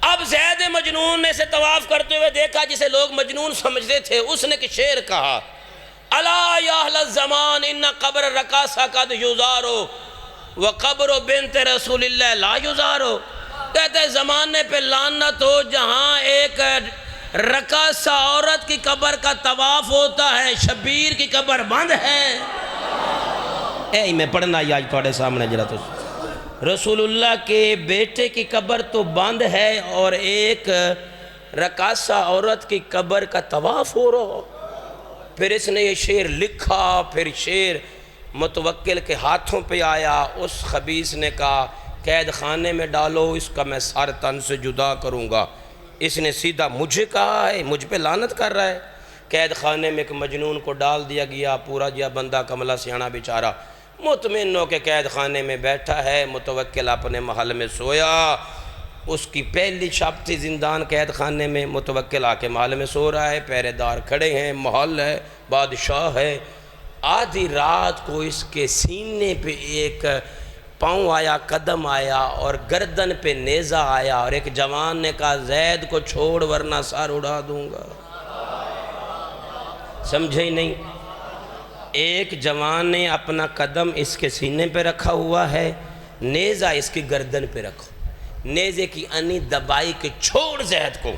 اب زید مجنون نے اسے طواف کرتے ہوئے دیکھا جسے لوگ مجنون سمجھتے تھے، اس نے کہ شعر کہا الا یا اہل الزمان ان قبر رقاصہ قد یزارو وقبر بنت رسول اللہ لا یزارو۔ کہتے ہیں زمانے پہ لعنت ہو جہاں ایک رقاصہ عورت کی قبر کا طواف ہوتا ہے، شبیر کی قبر بند ہے۔ اے میں پڑھنا ہی آج تھوڑے سامنے جرا تو رسول اللہ کے بیٹے کی قبر تو بند ہے اور ایک رقاصہ عورت کی قبر کا طواف ہو رہا۔ پھر اس نے یہ شعر لکھا، پھر شعر متوکل کے ہاتھوں پہ آیا، اس خبیث نے کہا قید خانے میں ڈالو، اس کا میں سارے تن سے جدا کروں گا۔ اس نے سیدھا مجھے کہا ہے، مجھ پہ لعنت کر رہا ہے۔ قید خانے میں ایک مجنون کو ڈال دیا گیا، پورا جیا بندہ کملہ سیانا بیچارہ مطمئن ہو کے قید خانے میں بیٹھا ہے۔ متوکل اپنے محل میں سویا، اس کی پہلی شب تھی زندان قید خانے میں، متوکل آ کے محل میں سو رہا ہے، پہرے دار کھڑے ہیں، محل ہے، بادشاہ ہے۔ آدھی رات کو اس کے سینے پہ ایک پاؤں آیا، قدم آیا اور گردن پہ نیزہ آیا، اور ایک جوان نے کہا زید کو چھوڑ ورنہ سر اڑا دوں گا۔ سمجھے ہی نہیں؟ ایک جوان نے اپنا قدم اس کے سینے پہ رکھا ہوا ہے، نیزہ اس کی گردن پہ رکھو، نیزے کی انی دبائی کے چھوڑ زید کو۔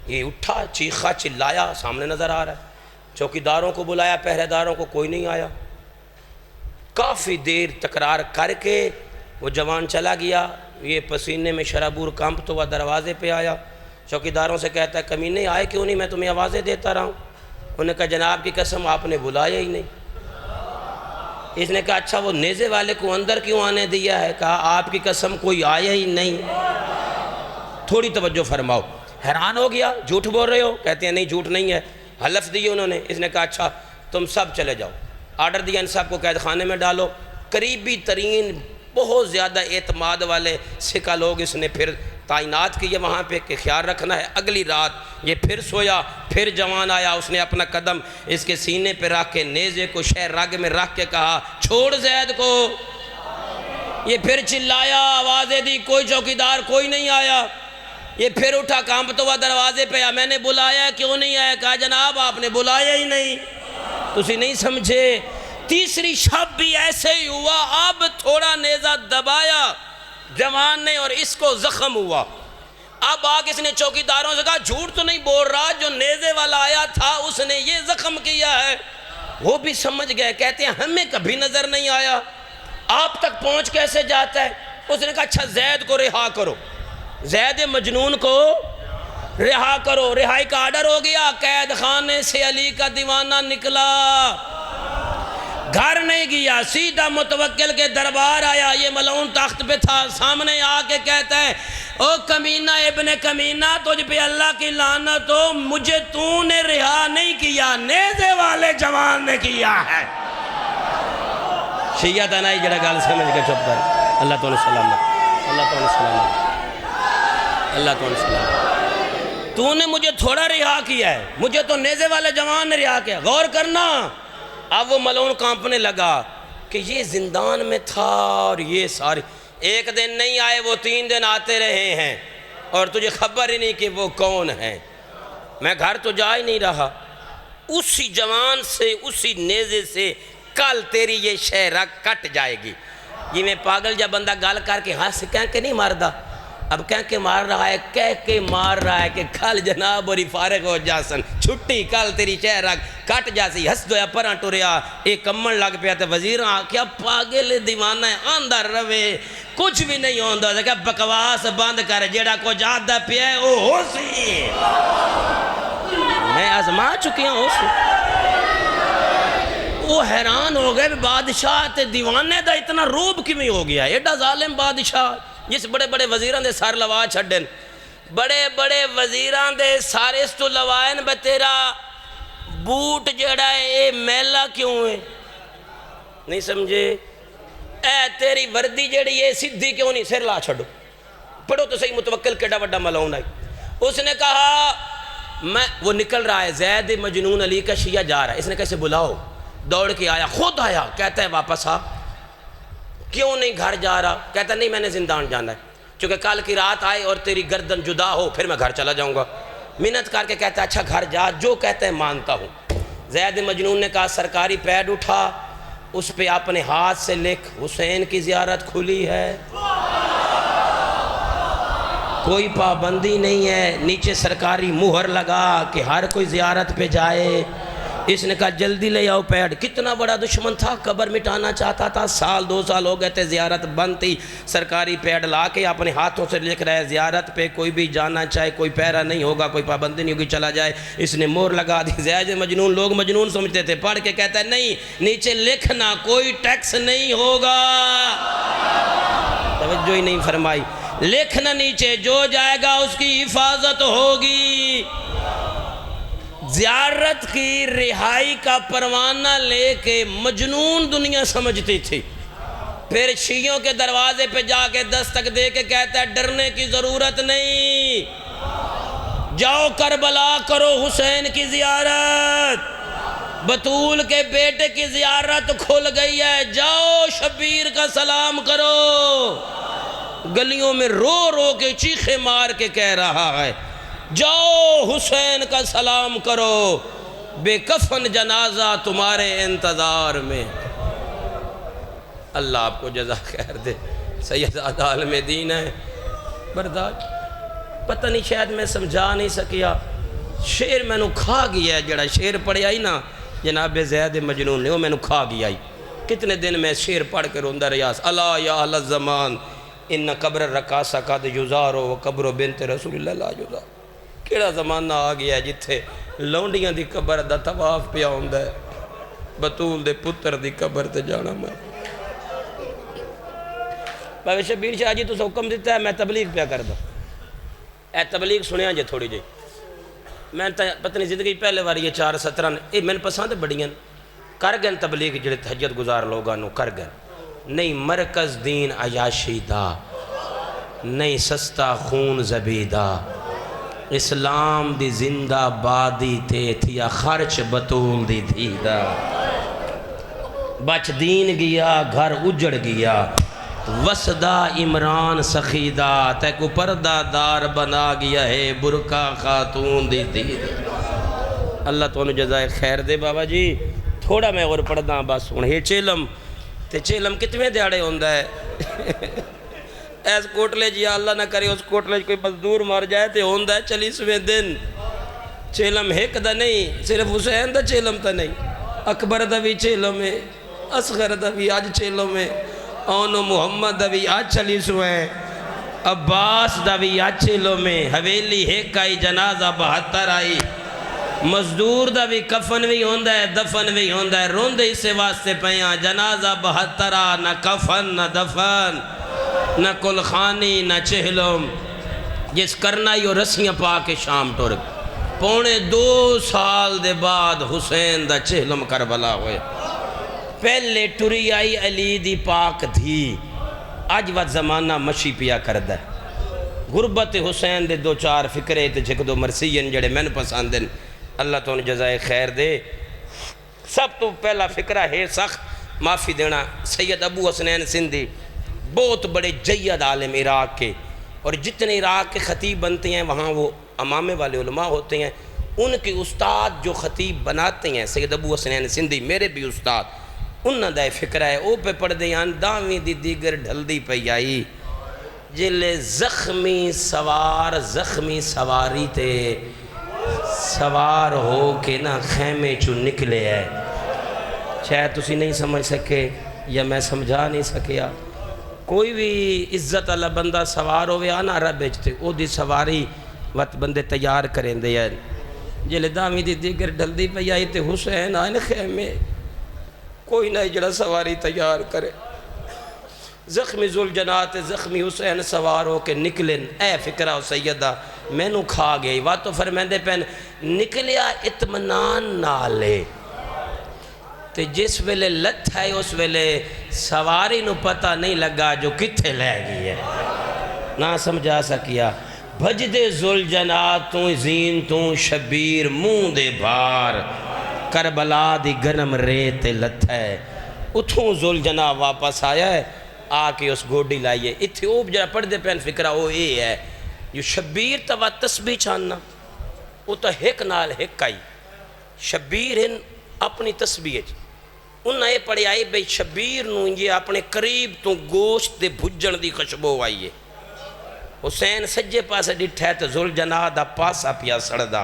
یہ اٹھا، چیخا، چلایا، سامنے نظر آ رہا ہے۔ چوکیداروں کو بلایا، پہرے داروں کو، کوئی نہیں آیا۔ کافی دیر تکرار کر کے وہ جوان چلا گیا، یہ پسینے میں شرابور کانپتا ہوا دروازے پہ آیا، چوکیداروں سے کہتا ہے کمینے آئے کیوں نہیں، میں تمہیں آوازیں دیتا رہا ہوں۔ انہوں نے کہا جناب کی قسم آپ نے بلایا ہی نہیں۔ اس نے کہا اچھا وہ نیزے والے کو اندر کیوں آنے دیا ہے؟ کہا آپ کی قسم کوئی آیا ہی نہیں۔ تھوڑی توجہ فرماؤ۔ حیران ہو گیا، جھوٹ بول رہے ہو؟ کہتے ہیں نہیں جھوٹ نہیں ہے، حلف دیے انہوں نے۔ اس نے کہا اچھا تم سب چلے جاؤ، آرڈر دیا ان سب کو قید خانے میں ڈالو۔ قریبی ترین بہت زیادہ اعتماد والے سکہ لوگ اس نے پھر تعینات کیے وہاں پہ کہ خیال رکھنا ہے۔ اگلی رات یہ پھر سویا، پھر جوان آیا، اس نے اپنا قدم اس کے سینے پہ رکھ کے نیزے کو شہر رگ میں رکھ کے کہا چھوڑ زید کو۔ یہ پھر چلایا، آوازیں دی، کوئی چوکیدار کوئی نہیں آیا۔ یہ پھر اٹھا، کانپتا ہوا دروازے پہ آیا، میں نے بلایا کیوں نہیں آیا؟ کہا جناب آپ نے بلایا ہی نہیں، تسی نہیں سمجھے۔ تیسری شب بھی ایسے ہی ہوا، اب تھوڑا نیزہ دبایا جوان نے اور اس کو زخم ہوا۔ اب آگے اس نے چوکیداروں سے کہا جھوٹ تو نہیں بول رہا، جو نیزے والا آیا تھا اس نے یہ زخم کیا ہے۔ وہ بھی سمجھ گئے، کہتے ہیں ہمیں کبھی نظر نہیں آیا، آپ تک پہنچ کیسے جاتا ہے؟ اس نے کہا اچھا زید کو رہا کرو، زید مجنون کو رہا کرو۔ رہائی کا آرڈر ہو گیا، قید خانے سے علی کا دیوانہ نکلا۔ گھر نہیں گیا، سیدھا متوکل کے دربار آیا، یہ ملعون تخت پہ تھا، سامنے آ کے کہتا ہے او کمینہ ابن کمینہ، تجھ پہ اللہ کی لعنت ہو، مجھے تو نے رہا نہیں کیا، نیزے والے جوان نے کیا ہے۔ شیعہ تنائی جڑا گال سمجھ کے چپ کر، اللہ تعالیٰ سلامت، اللہ تعالیٰ سلامت، اللہ تعالیٰ سلامت۔ تو نے مجھے تھوڑا رہا کیا ہے، مجھے تو نیزے والے جوان نے رہا کیا۔ غور کرنا، اب وہ ملعون کانپنے لگا کہ یہ زندان میں تھا اور یہ ساری، ایک دن نہیں آئے وہ 3 دن آتے رہے ہیں اور تجھے خبر ہی نہیں کہ وہ کون ہیں۔ میں گھر تو جا ہی نہیں رہا، اسی جوان سے، اسی نیزے سے کل تیری یہ شہرہ کٹ جائے گی۔ یہ میں پاگل جب بندہ گال کر کے ہاتھ سے کہہ کے نہیں ماردہ، اب کہہ کے مار رہا ہے، کہہ کے مار رہا ہے کہ کل جناب اور فارغ ہو جاسن، چھٹی کل تیری شہرہ کٹ جاسی۔ ہس دویا پران ٹوریا، ایک کمن لگ پیا تے وزیراں کیا پاگل دیوانہ ہے، آندر روے کچھ بھی نہیں ہوندہ، کہ بکواس بند کر، جیڑا کو جادہ پیا ہے او ہو سی، میں آزما چکی ہوں اس وہ حیران ہو گئے، بادشاہ تے دیوانے دا اتنا روب کیوں ہو گیا، ایڈا ظالم بادشاہ جس بڑے بڑے وزیران دے سار لوا چھڑن، بڑے بڑے وزیران دے سارے اس تو لوائن بے تیرا بوٹ جڑا ہے اے میلا کیوں ہے، نہیں سمجھے، اے تیری وردی جڑی ہے سدھی کیوں نہیں، سر لا چھڑو، پڑھو تو صحیح متوکل کیڑا وڈا ملعون ہے۔ اس نے کہا وہ نکل رہا ہے، زید مجنون علی کا شیعہ جا رہا ہے، اس نے کیسے بلاؤ، دوڑ کے آیا، خود آیا، کہتا ہے واپس آ، کیوں نہیں گھر جا رہا، کہتا نہیں میں نے زندان جانا ہے، چونکہ کل کی رات آئے اور تیری گردن جدا ہو پھر میں گھر چلا جاؤں گا۔ منت کر کے کہتا ہے اچھا گھر جا، جو کہتے ہیں مانتا ہوں۔ زید مجنون نے کہا سرکاری پیڈ اٹھا، اس پہ اپنے ہاتھ سے لکھ حسین کی زیارت کھلی ہے، کوئی پابندی نہیں ہے، نیچے سرکاری مہر لگا کہ ہر کوئی زیارت پہ جائے۔ اس نے کہا جلدی لے آؤ پیڈ، کتنا بڑا دشمن تھا، قبر مٹانا چاہتا تھا، 2 سال ہو گئے تھے، زیارت بند تھی، سرکاری پیڈ لا کے اپنے ہاتھوں سے لکھ رہا ہے زیارت پہ کوئی بھی جانا چاہے، کوئی پیرا نہیں ہوگا، کوئی پابندی نہیں ہوگی، چلا جائے۔ اس نے مہر لگا دی، زید مجنون، لوگ مجنون سمجھتے تھے، پڑھ کے کہتا ہے نہیں نیچے لکھنا کوئی ٹیکس نہیں ہوگا، توجہ ہی نہیں فرمائی، لکھنا نیچے جو جائے گا اس کی حفاظت ہوگی۔ زیارت کی رہائی کا پروانہ لے کے مجنون دنیا سمجھتی تھی، پھر شیعوں کے دروازے پہ جا کے دستک دے کے کہتا ہے ڈرنے کی ضرورت نہیں، جاؤ کربلا کرو حسین کی زیارت، بطول کے بیٹے کی زیارت کھل گئی ہے، جاؤ شبیر کا سلام کرو، گلیوں میں رو رو کے چیخے مار کے کہہ رہا ہے جاؤ حسین کا سلام کرو، بے کفن جنازہ تمہارے انتظار میں۔ اللہ آپ کو جزا خیر دے، سیدزادہ عالم دین ہے، برداشت پتہ نہیں شاید میں سمجھا نہیں سکیا، شعر میں نو کھا گیا ہے، جڑا شعر پڑھیا ہی نا جناب زید مجنون نے وہ میں نو کھا گیا ہی، کتنے دن میں شعر پڑھ کے روندہ ریاض، الا یا اہل الزمان ان قبر الرقاصہ قد یزارو و قبر بنت رسول اللہ لا یزار۔ کیڑا زمانہ آ گیا ہے جتھے لونڈیاں دی قبر دا طواف پیا ہوندہ ہے، بطول دے پتر دی قبر تے جانا میں۔ بھائی شبیر شاہ جی تو حکم دیتا ہے میں تبلیغ پیا کر دوں، اے تبلیغ سنیا جے تھوڑی جی، میں پتنی زندگی پہلے بار یہ 4-17 اے میں پسند بڑیاں کر گئے تبلیغ جڑے تہجد گزار لوگانوں کر گئے، نہیں مرکز دین عیاشی دا، نہیں سستا خون زبیدہ، اسلام دی زندہ بادی تے تھیا خرچ بطول دی تھی دا، بچ دین گیا گھر اجڑ گیا، وسدہ عمران سخیدہ تے کو پردہ دار بنا گیا ہے برکا خاتون دی تھی دا۔ اللہ تو انہوں جزائے خیر دے بابا جی، تھوڑا میں اور پڑھنا بس ہوں یہ چیلم تے چیلم کتنے دیاڑے ہوندہ ہے ایس کوٹلے جی اللہ نہ کرے اس کوٹلے کوئی مزدور مار جائے تے ہوندہ ہے 40ویں دن، چیلم ایک دا نہیں، صرف حسین دا چیلم تا نہیں، اکبر دا بھی چیلم ہے، اصغر دا بھی آج چیلم ہے، اونو محمد دا بھی آج 40ویں، عباس دا بھی آج چیلم ہے، حویلی ایک آئی جنازہ 72 آئی، مزدور دا بھی کفن بھی ہوندہ ہے دفن بھی ہوندہ ہے روندے اسے واسطے پیاں جنازہ 72 نہ کفن نہ دفن نہ کلخانی نہ چہلم جس کرنا ہی وہ رسیاں پا کے شام ٹور پونے 2 سال دے بعد حسین دا چہلم کربلا ہوئے پہلے ٹری آئی علی دی پاک دھی آج وقت زمانہ مشی پیا کردہ غربت حسین دے 2-4 فکرے تے جھک دو مرسین جڑے میں نے پسند ہیں اللہ تو انہیں جزائے خیر دے سب تو پہلا فکرہ ہے سخت معافی دینا سید ابو حسنین سندھی بہت بڑے جید عالم عراق کے اور جتنے عراق کے خطیب بنتے ہیں وہاں وہ امامے والے علماء ہوتے ہیں ان کے استاد جو خطیب بناتے ہیں سید ابو حسنین سندھی میرے بھی استاد انہاں دا فکرہ ہے او پہ پڑھ دے آن داویں دی دیگر ڈھل دی پہ آئی جلے زخمی سواری تے سوار ہو کے نہ خیمے چو نکلے ہے شاید تسی نہیں سمجھ سکے یا میں سمجھا نہیں سکیا کوئی بھی عزت اللہ بندہ سوار ہوئے آنا عرب بیچتے او دی سواری وقت بندے تیار کریں دے ہیں جلے داویں دی دیگر ڈھل دی پہ آئی تے حسین آئین خیمے کوئی نہ جڑا سواری تیار کرے زخمی ذوالجنات زخمی حسین سوار ہو کے نکلن اے فکرہ و سیدہ میں نو کھا گئی بات تو فرمیندے پہن نکلیا اطمینان نالے تے جس ویلے لت ہے اس ویلے سواری نو پتہ نہیں لگا جو کتھے لے گئی ہے نہ سمجھا سکیا بھج دے ذوالجنات تو زین تو شبیر مون دے بھار کربلا دی گرم ریت لت ہے اتھوں ذوالجنات واپس آیا ہے آ کے اس گوڑی لائیے اتھے اوپ جرا پڑھ دے پہن فکرہ وہ اے ہے جو شبیر توا تسبیح چاننا وہ تو ہک نال ہک آئی شبیر ہن اپنی تسبیح انہاں یہ پڑھے آئی بھئی شبیر نو یہ اپنے قریب تو گوشت دے بھجن دی خشبو آئیے حسین سجے پاسے ڈٹھا ہے تو ذوالجنات دا پاسا پیا سڑدا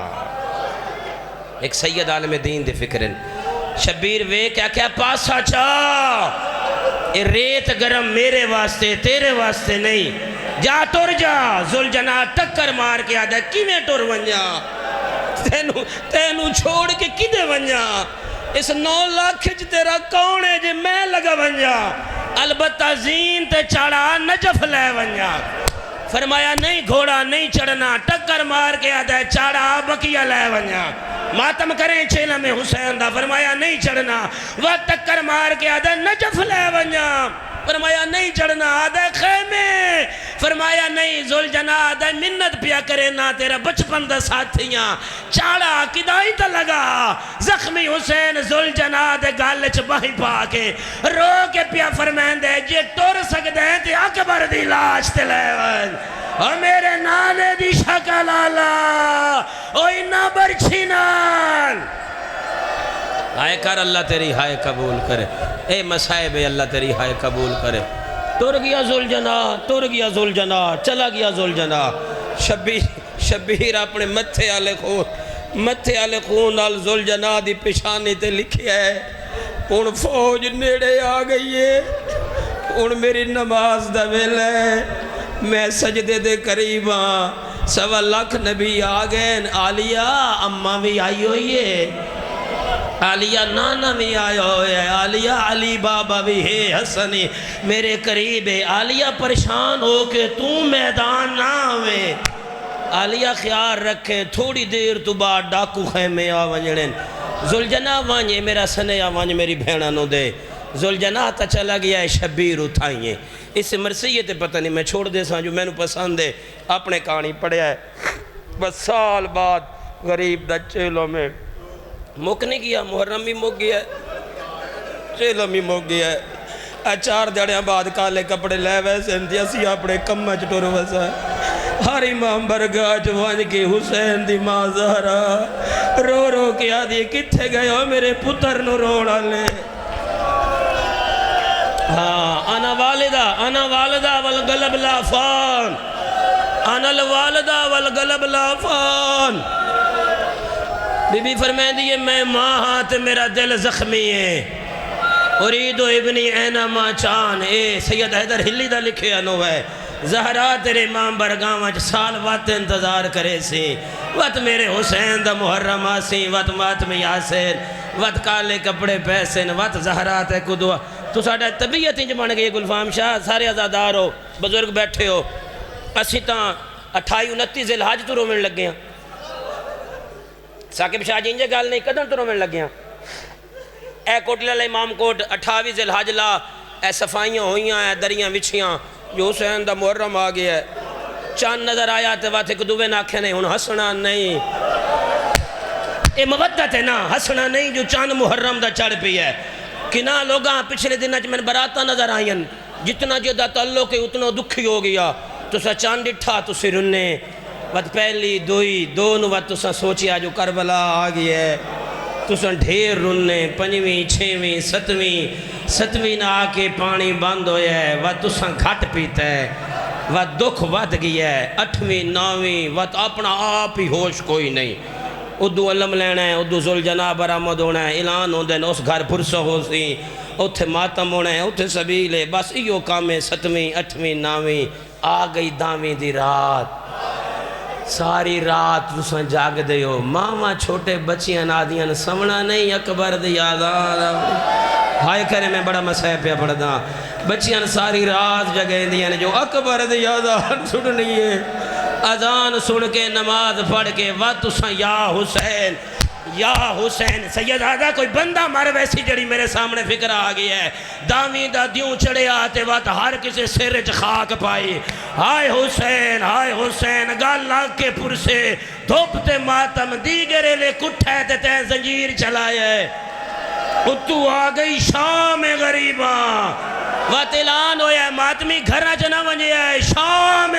ایک سید عالم دین دے فکرن شبیر وے کیا پاسا چاہ اے ریت گرم میرے واسطے تیرے واسطے نہیں جا ٹر جا ذوالجنات ٹکر مار کے آدھا کیویں ٹر ونجا تینوں چھوڑ کے کدے ونجا اس 9 لاکھ تیرا کون ہے جے میں لگا ونجا البتہ زین تے چڑھا نجف لے ونجا فرمایا نہیں گھوڑا نہیں چڑھنا ٹکر مار کے آدھا چڑھا بکیا لے ونجا ماتم کریں چھیلہ میں حسین دا فرمایا نہیں چڑھنا وہ ٹکر مار کے آدھا نجف لے ونجا فرمایا نہیں چڑھنا آدھا خیمے فرمایا نہیں ذوالجنات آدھا منت پیا کرے نا تیرا بچپن دا ساتھیاں چاڑا کدائی تا لگا زخمی حسین ذوالجنات گالچ بہی پا کے رو کے پیا فرمائن دے جے ٹور سکتے ہیں تے اکبر دی لاش تے لے ون اور میرے نالے دی شکل آلہ اوئی نا برچینان ہائے کر اللہ تیری ہائے قبول کرے اے مسائب اللہ تیری ہائے قبول کرے ٹر گیا ذوالجنات چلا گیا ذوالجنات شبیر اپنے متھے آلے خون نال ذوالجنات دی پشانی تے لکھیا ہے ان فوج نیڑے آ گئی ہے ان میری نماز دا ویلا ہے میں سجدے دے قریب ہاں 1.25 لاکھ نبی آ گئے عالیہ اماں بھی آئی ہوئی ہے عالیہ نانا بھی آیا ہوئے ہے عالیہ علی بابا بھی ہے حسنی میرے قریب ہے عالیہ پریشان ہو کے تو میدان نہ ہوئے عالیہ خیال رکھیں تھوڑی دیر تو بعد ڈاکو خیمے آ ونجڑیں ذوالجنات وانجے میرا سنے آ وانج میری بھیڑا نو دے ذوالجنات چلا گیا ہے شبیر اٹھائیے اس سے مرثیت پتہ نہیں میں چھوڑ دے ساں جو میں نے پسند ہے اپنے کہانی پڑھیا ہے بس سال بعد غریب دا چیلوں میں مک نہیں گیا محرم بھی مک گیا ہے چیلوں بھی مک گیا ہے 4 دیڑیاں بعد کالے کپڑے لے ویسے انتیاسی اپنے کمج ٹور ویسا ہر امام برگاہ جوان کی حسین دی ماں زہرا رو رو کے آدھی کتھے گئے ہو میرے پتر نو روڑا لے ہاں انا والدہ والغلب لافان انا الوالدہ والغلب لافان بی بی فرمائیں دیئے میں ماں ہاتھ میرا دل زخمی ہے ارید ابنی اینا ماں چان اے سید حیدر ہلی دا لکھے انو ہے زہرا تیرے امام برگاواں سال وقت انتظار کرے سی وقت میرے حسین دا محرم آسی وقت ماتم یاسین وقت کالے کپڑے پیسے وقت زہرا تے قدوہ تو ساڑھا طبیعت انج بن گئی گلفام شاہ سارے عزادار ہو بزرگ بیٹھے ہو اسی تاں 28-29 ذی الحج تو رومن لگ گیا ثاقب شاہ جی انجے گال نہیں قدم تو رومن لگ گیا اے کوٹلہ امام کوٹ 28 ذی الحج لا اے صفائیاں ہوئیاں اے دریاں وچھیاں جو حسین دا محرم آ گیا ہے چاند نظر آیا تے وات ایک دوے ناکھے نہیں ہن ہسنا نہیں اے مودت ہے نا ہسنا نہیں جو چاند محرم دا چڑھ پی ہے کنا لوگاں پچھلے دنہ چ میں براتاں نظر آئین جتنا جو دا تعلق ہے اتنا دکھی ہو گیا تو سا چاند ڈٹھا تو سی رنے وقت پہلی دوئی دونوں وقت تو سا سوچیا جو کربلا آ گیا ہے تو سا ڈھیر رنے 5ویں 6ویں 7ویں نہ آکے پانی بند ہویا ہے وقت تو سا گھٹ پیتا ہے وقت دکھ ود گیا ہے 8ویں 9ویں وقت اپنا آپ ہی ہوش کوئی نہیں ادو علم لینا ہے ادو ذوالجناب برآمد ہونا ہے اعلان ہوں دن اس گھر پرسہ ہو سی اتھے ماتم ہونا ہے اتھے سبیل ہے بس ایو کام ہے 7ویں 8ویں 9ویں آ گئی 10ویں دی رات ساری رات تساں جاگ دے ہو ماما چھوٹے بچیاں نادیاں سمنا نہیں اکبر دی آزاد ہائے کرے میں بڑا مسئلہ پہ پڑھ دا بچیاں ساری رات جگہ دیاں جو اکبر دی آزاد سننی ہے اذان سن کے نماز پڑھ کے وقت تساں یا حسین سید آدھا کوئی بندہ مر ویسی جڑی میرے سامنے فکر آ گئی ہے داویں دا دیوں چڑے آتے وقت ہر کسی سر چ خاک پائی ہائے حسین گال لاگ کے پرسے دھوپ تے ماتم دیگرے لے کٹھے تے زنجیر چلائے اتو آ گئی شام غریباں وقت اعلان ہویا ہے ماتمی گھرہ چنا ونجے ہے شام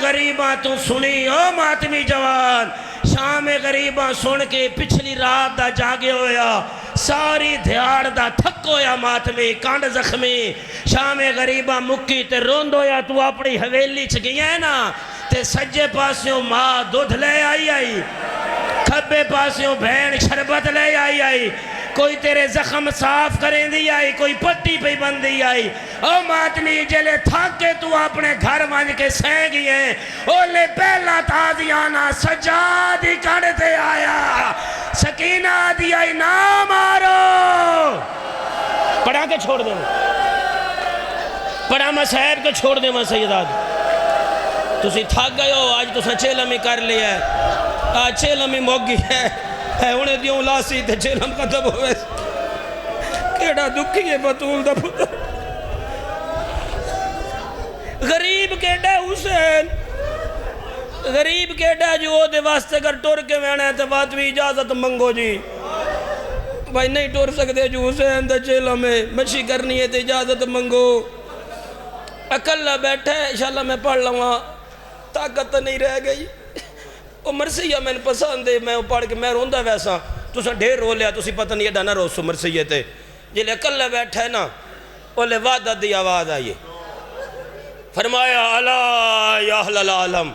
غریباں تو سنی او ماتمی جوان شام غریباں سن کے پچھلی رات دا جاگے ہویا ساری دھیار دا تھک ہویا ماتمی کانڈ زخمی شام غریباں مکی تے روند ہویا تو اپنی حویلی چ گئی ہے نا تے سجے پاسیوں ماں دودھ لے آئی کھبے پاسیوں بھین شربت لے آئی کوئی تیرے زخم صاف کریں دی آئی کوئی پٹی پہ بندی آئی او ماتمی جلے تھک کے تو اپنے گھر وانج کے سہ گئی ہیں او لے پہلا تازیانا سجادی کڑتے آیا سکینہ دی آئی نہ مارو پڑھا کے چھوڑ دیں پڑھا میں صاحب کے چھوڑ دیں میں سیداد تسی تھک گئے ہو آج تسا چیلمی کر لیا ہے آج چیلمی موگی ہے انہیں دیوں لاسی تے چیلم قدب ہوئے کیڑا دکھی ہے بطول دا پتر غریب کیڑا حسین غریب کیڑا جو دے واسطے اگر ٹور کے وینا ہے تو بات بھی اجازت منگو جی بھائی نہیں ٹور سکتے جو حسین دا چیلم ہے مچھی کرنی ہے تو اجازت منگو اکلہ بیٹھے انشاءاللہ میں پڑھ لوں طاقت نہیں رہ گئی وہ مرثیہ میں پسند ہے میں پڑھ کے میں روندہ ویسا تو سا ڈھیر رو لیا تو سی پتہ نہیں ایڈا نہ رو سو مرثیہ تے جلے اکلہ بیٹھا ہے نا وہ لے وعدہ دی آواز آئیے فرمایا الا یا اہل العالم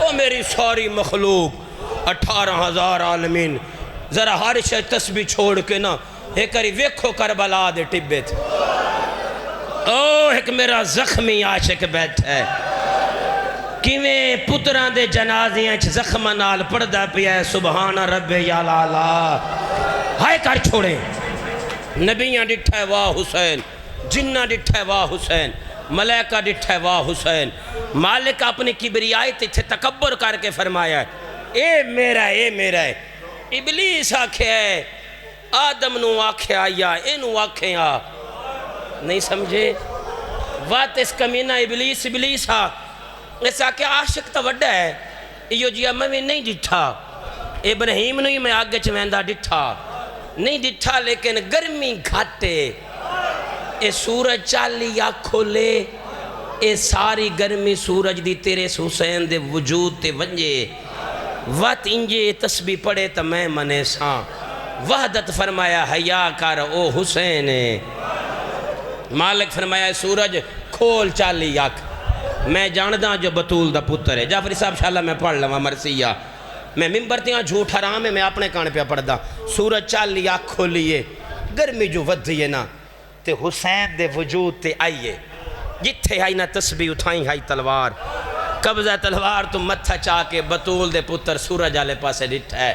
او میری ساری مخلوق 18,000 عالمین ذرا ہر شے تسبیح چھوڑ کے نا ایک کری ویکھو کربلا دے ٹبے تھے او ایک میرا زخمی عاشق بیٹھا ہے کیویں پتران دے جنازیاں چھ زخمہ نال پڑھدا پیا ہے سبحان رب یا لالا ہائے کر چھوڑیں نبیاں ڈٹھا ہے واہ حسین جنہ ڈٹھا ہے واہ حسین ملائکہ ڈٹھا ہے واہ حسین مالک اپنی کبریائی تے تکبر کر کے فرمایا ہے اے میرا ہے ابلیس آکھے ہے آدم نو آکھے آیا اینو آکھے آ نہیں سمجھے وات اس کمینہ ابلیس ہا ایسا کہ عاشق تا وڈا ہے ایو جی میں نہیں ڈٹھا ابراہیم نہیں میں آگے چویندہ ڈٹھا نہیں ڈٹھا لیکن گرمی گھاٹے اے سورج چالی آنکھو لے اے ساری گرمی سورج دی تیرے حسین دے وجود تے ونجے وقت انجے تسبیح پڑھے تا میں منے ساں وحدت فرمایا حیا کر او حسین مالک فرمایا سورج کھول چالی آنکھ میں جاندہ جو بطول دا پتر ہے جعفری صاحب شاءاللہ میں پڑھ لوں مرثیہ میں ممبر تیاں جھوٹ حرام ہے میں اپنے کان پہ پڑھ دا سورج چالی آنکھ کھولیے گرمی جو ود دیئے نا تے حسین دے وجود تے آئیے جتھے آئی نہ تسبیح اٹھائیں ہائی تلوار قبضہ تلوار تو متھا چاہ کے بطول دے پتر سورج آلے پاسے ڈٹھا ہے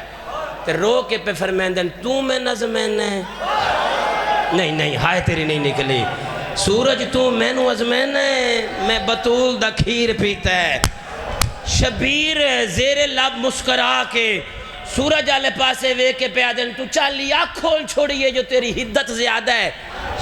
تے رو کے پہ فرمیندن تو میں نظمین ہے نہیں ہائے تیری نہیں نکلی سورج تو میں نو ازمین ہے میں بطول دا کھیر پیتا ہے شبیر زیر لب مسکرا کے سورج آلے پاسے وے کے پہ آدن تو چالی آنکھ کھول چھوڑیے جو تیری حدت زیادہ ہے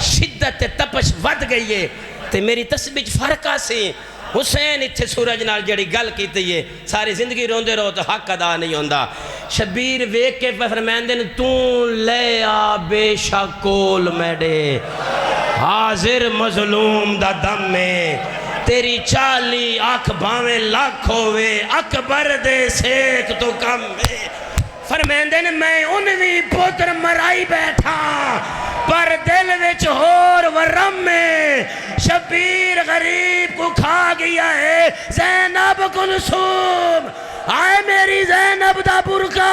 شدت تپش ود گئی ہے تے میری تسبیح فرقہ سی حسین اتھے سورج نال جڑی گل کیتی ہے ساری زندگی روندے رہو تو حق ادا نہیں ہوندا شبیر ویک کے فرمیندن تو لے آ بے شک کول میڈے حاضر مظلوم دا دم میں تیری چالی آنکھ بھاویں لاکھ ہوئے اکبر دے سیک تو کم میں فرمیندن میں انوی پتر مرائی بیٹھا پر دل وچ ہور ورم میں شبیر غریب کو کھا گیا ہے زینب کلثوم آئے میری زینب دا برکا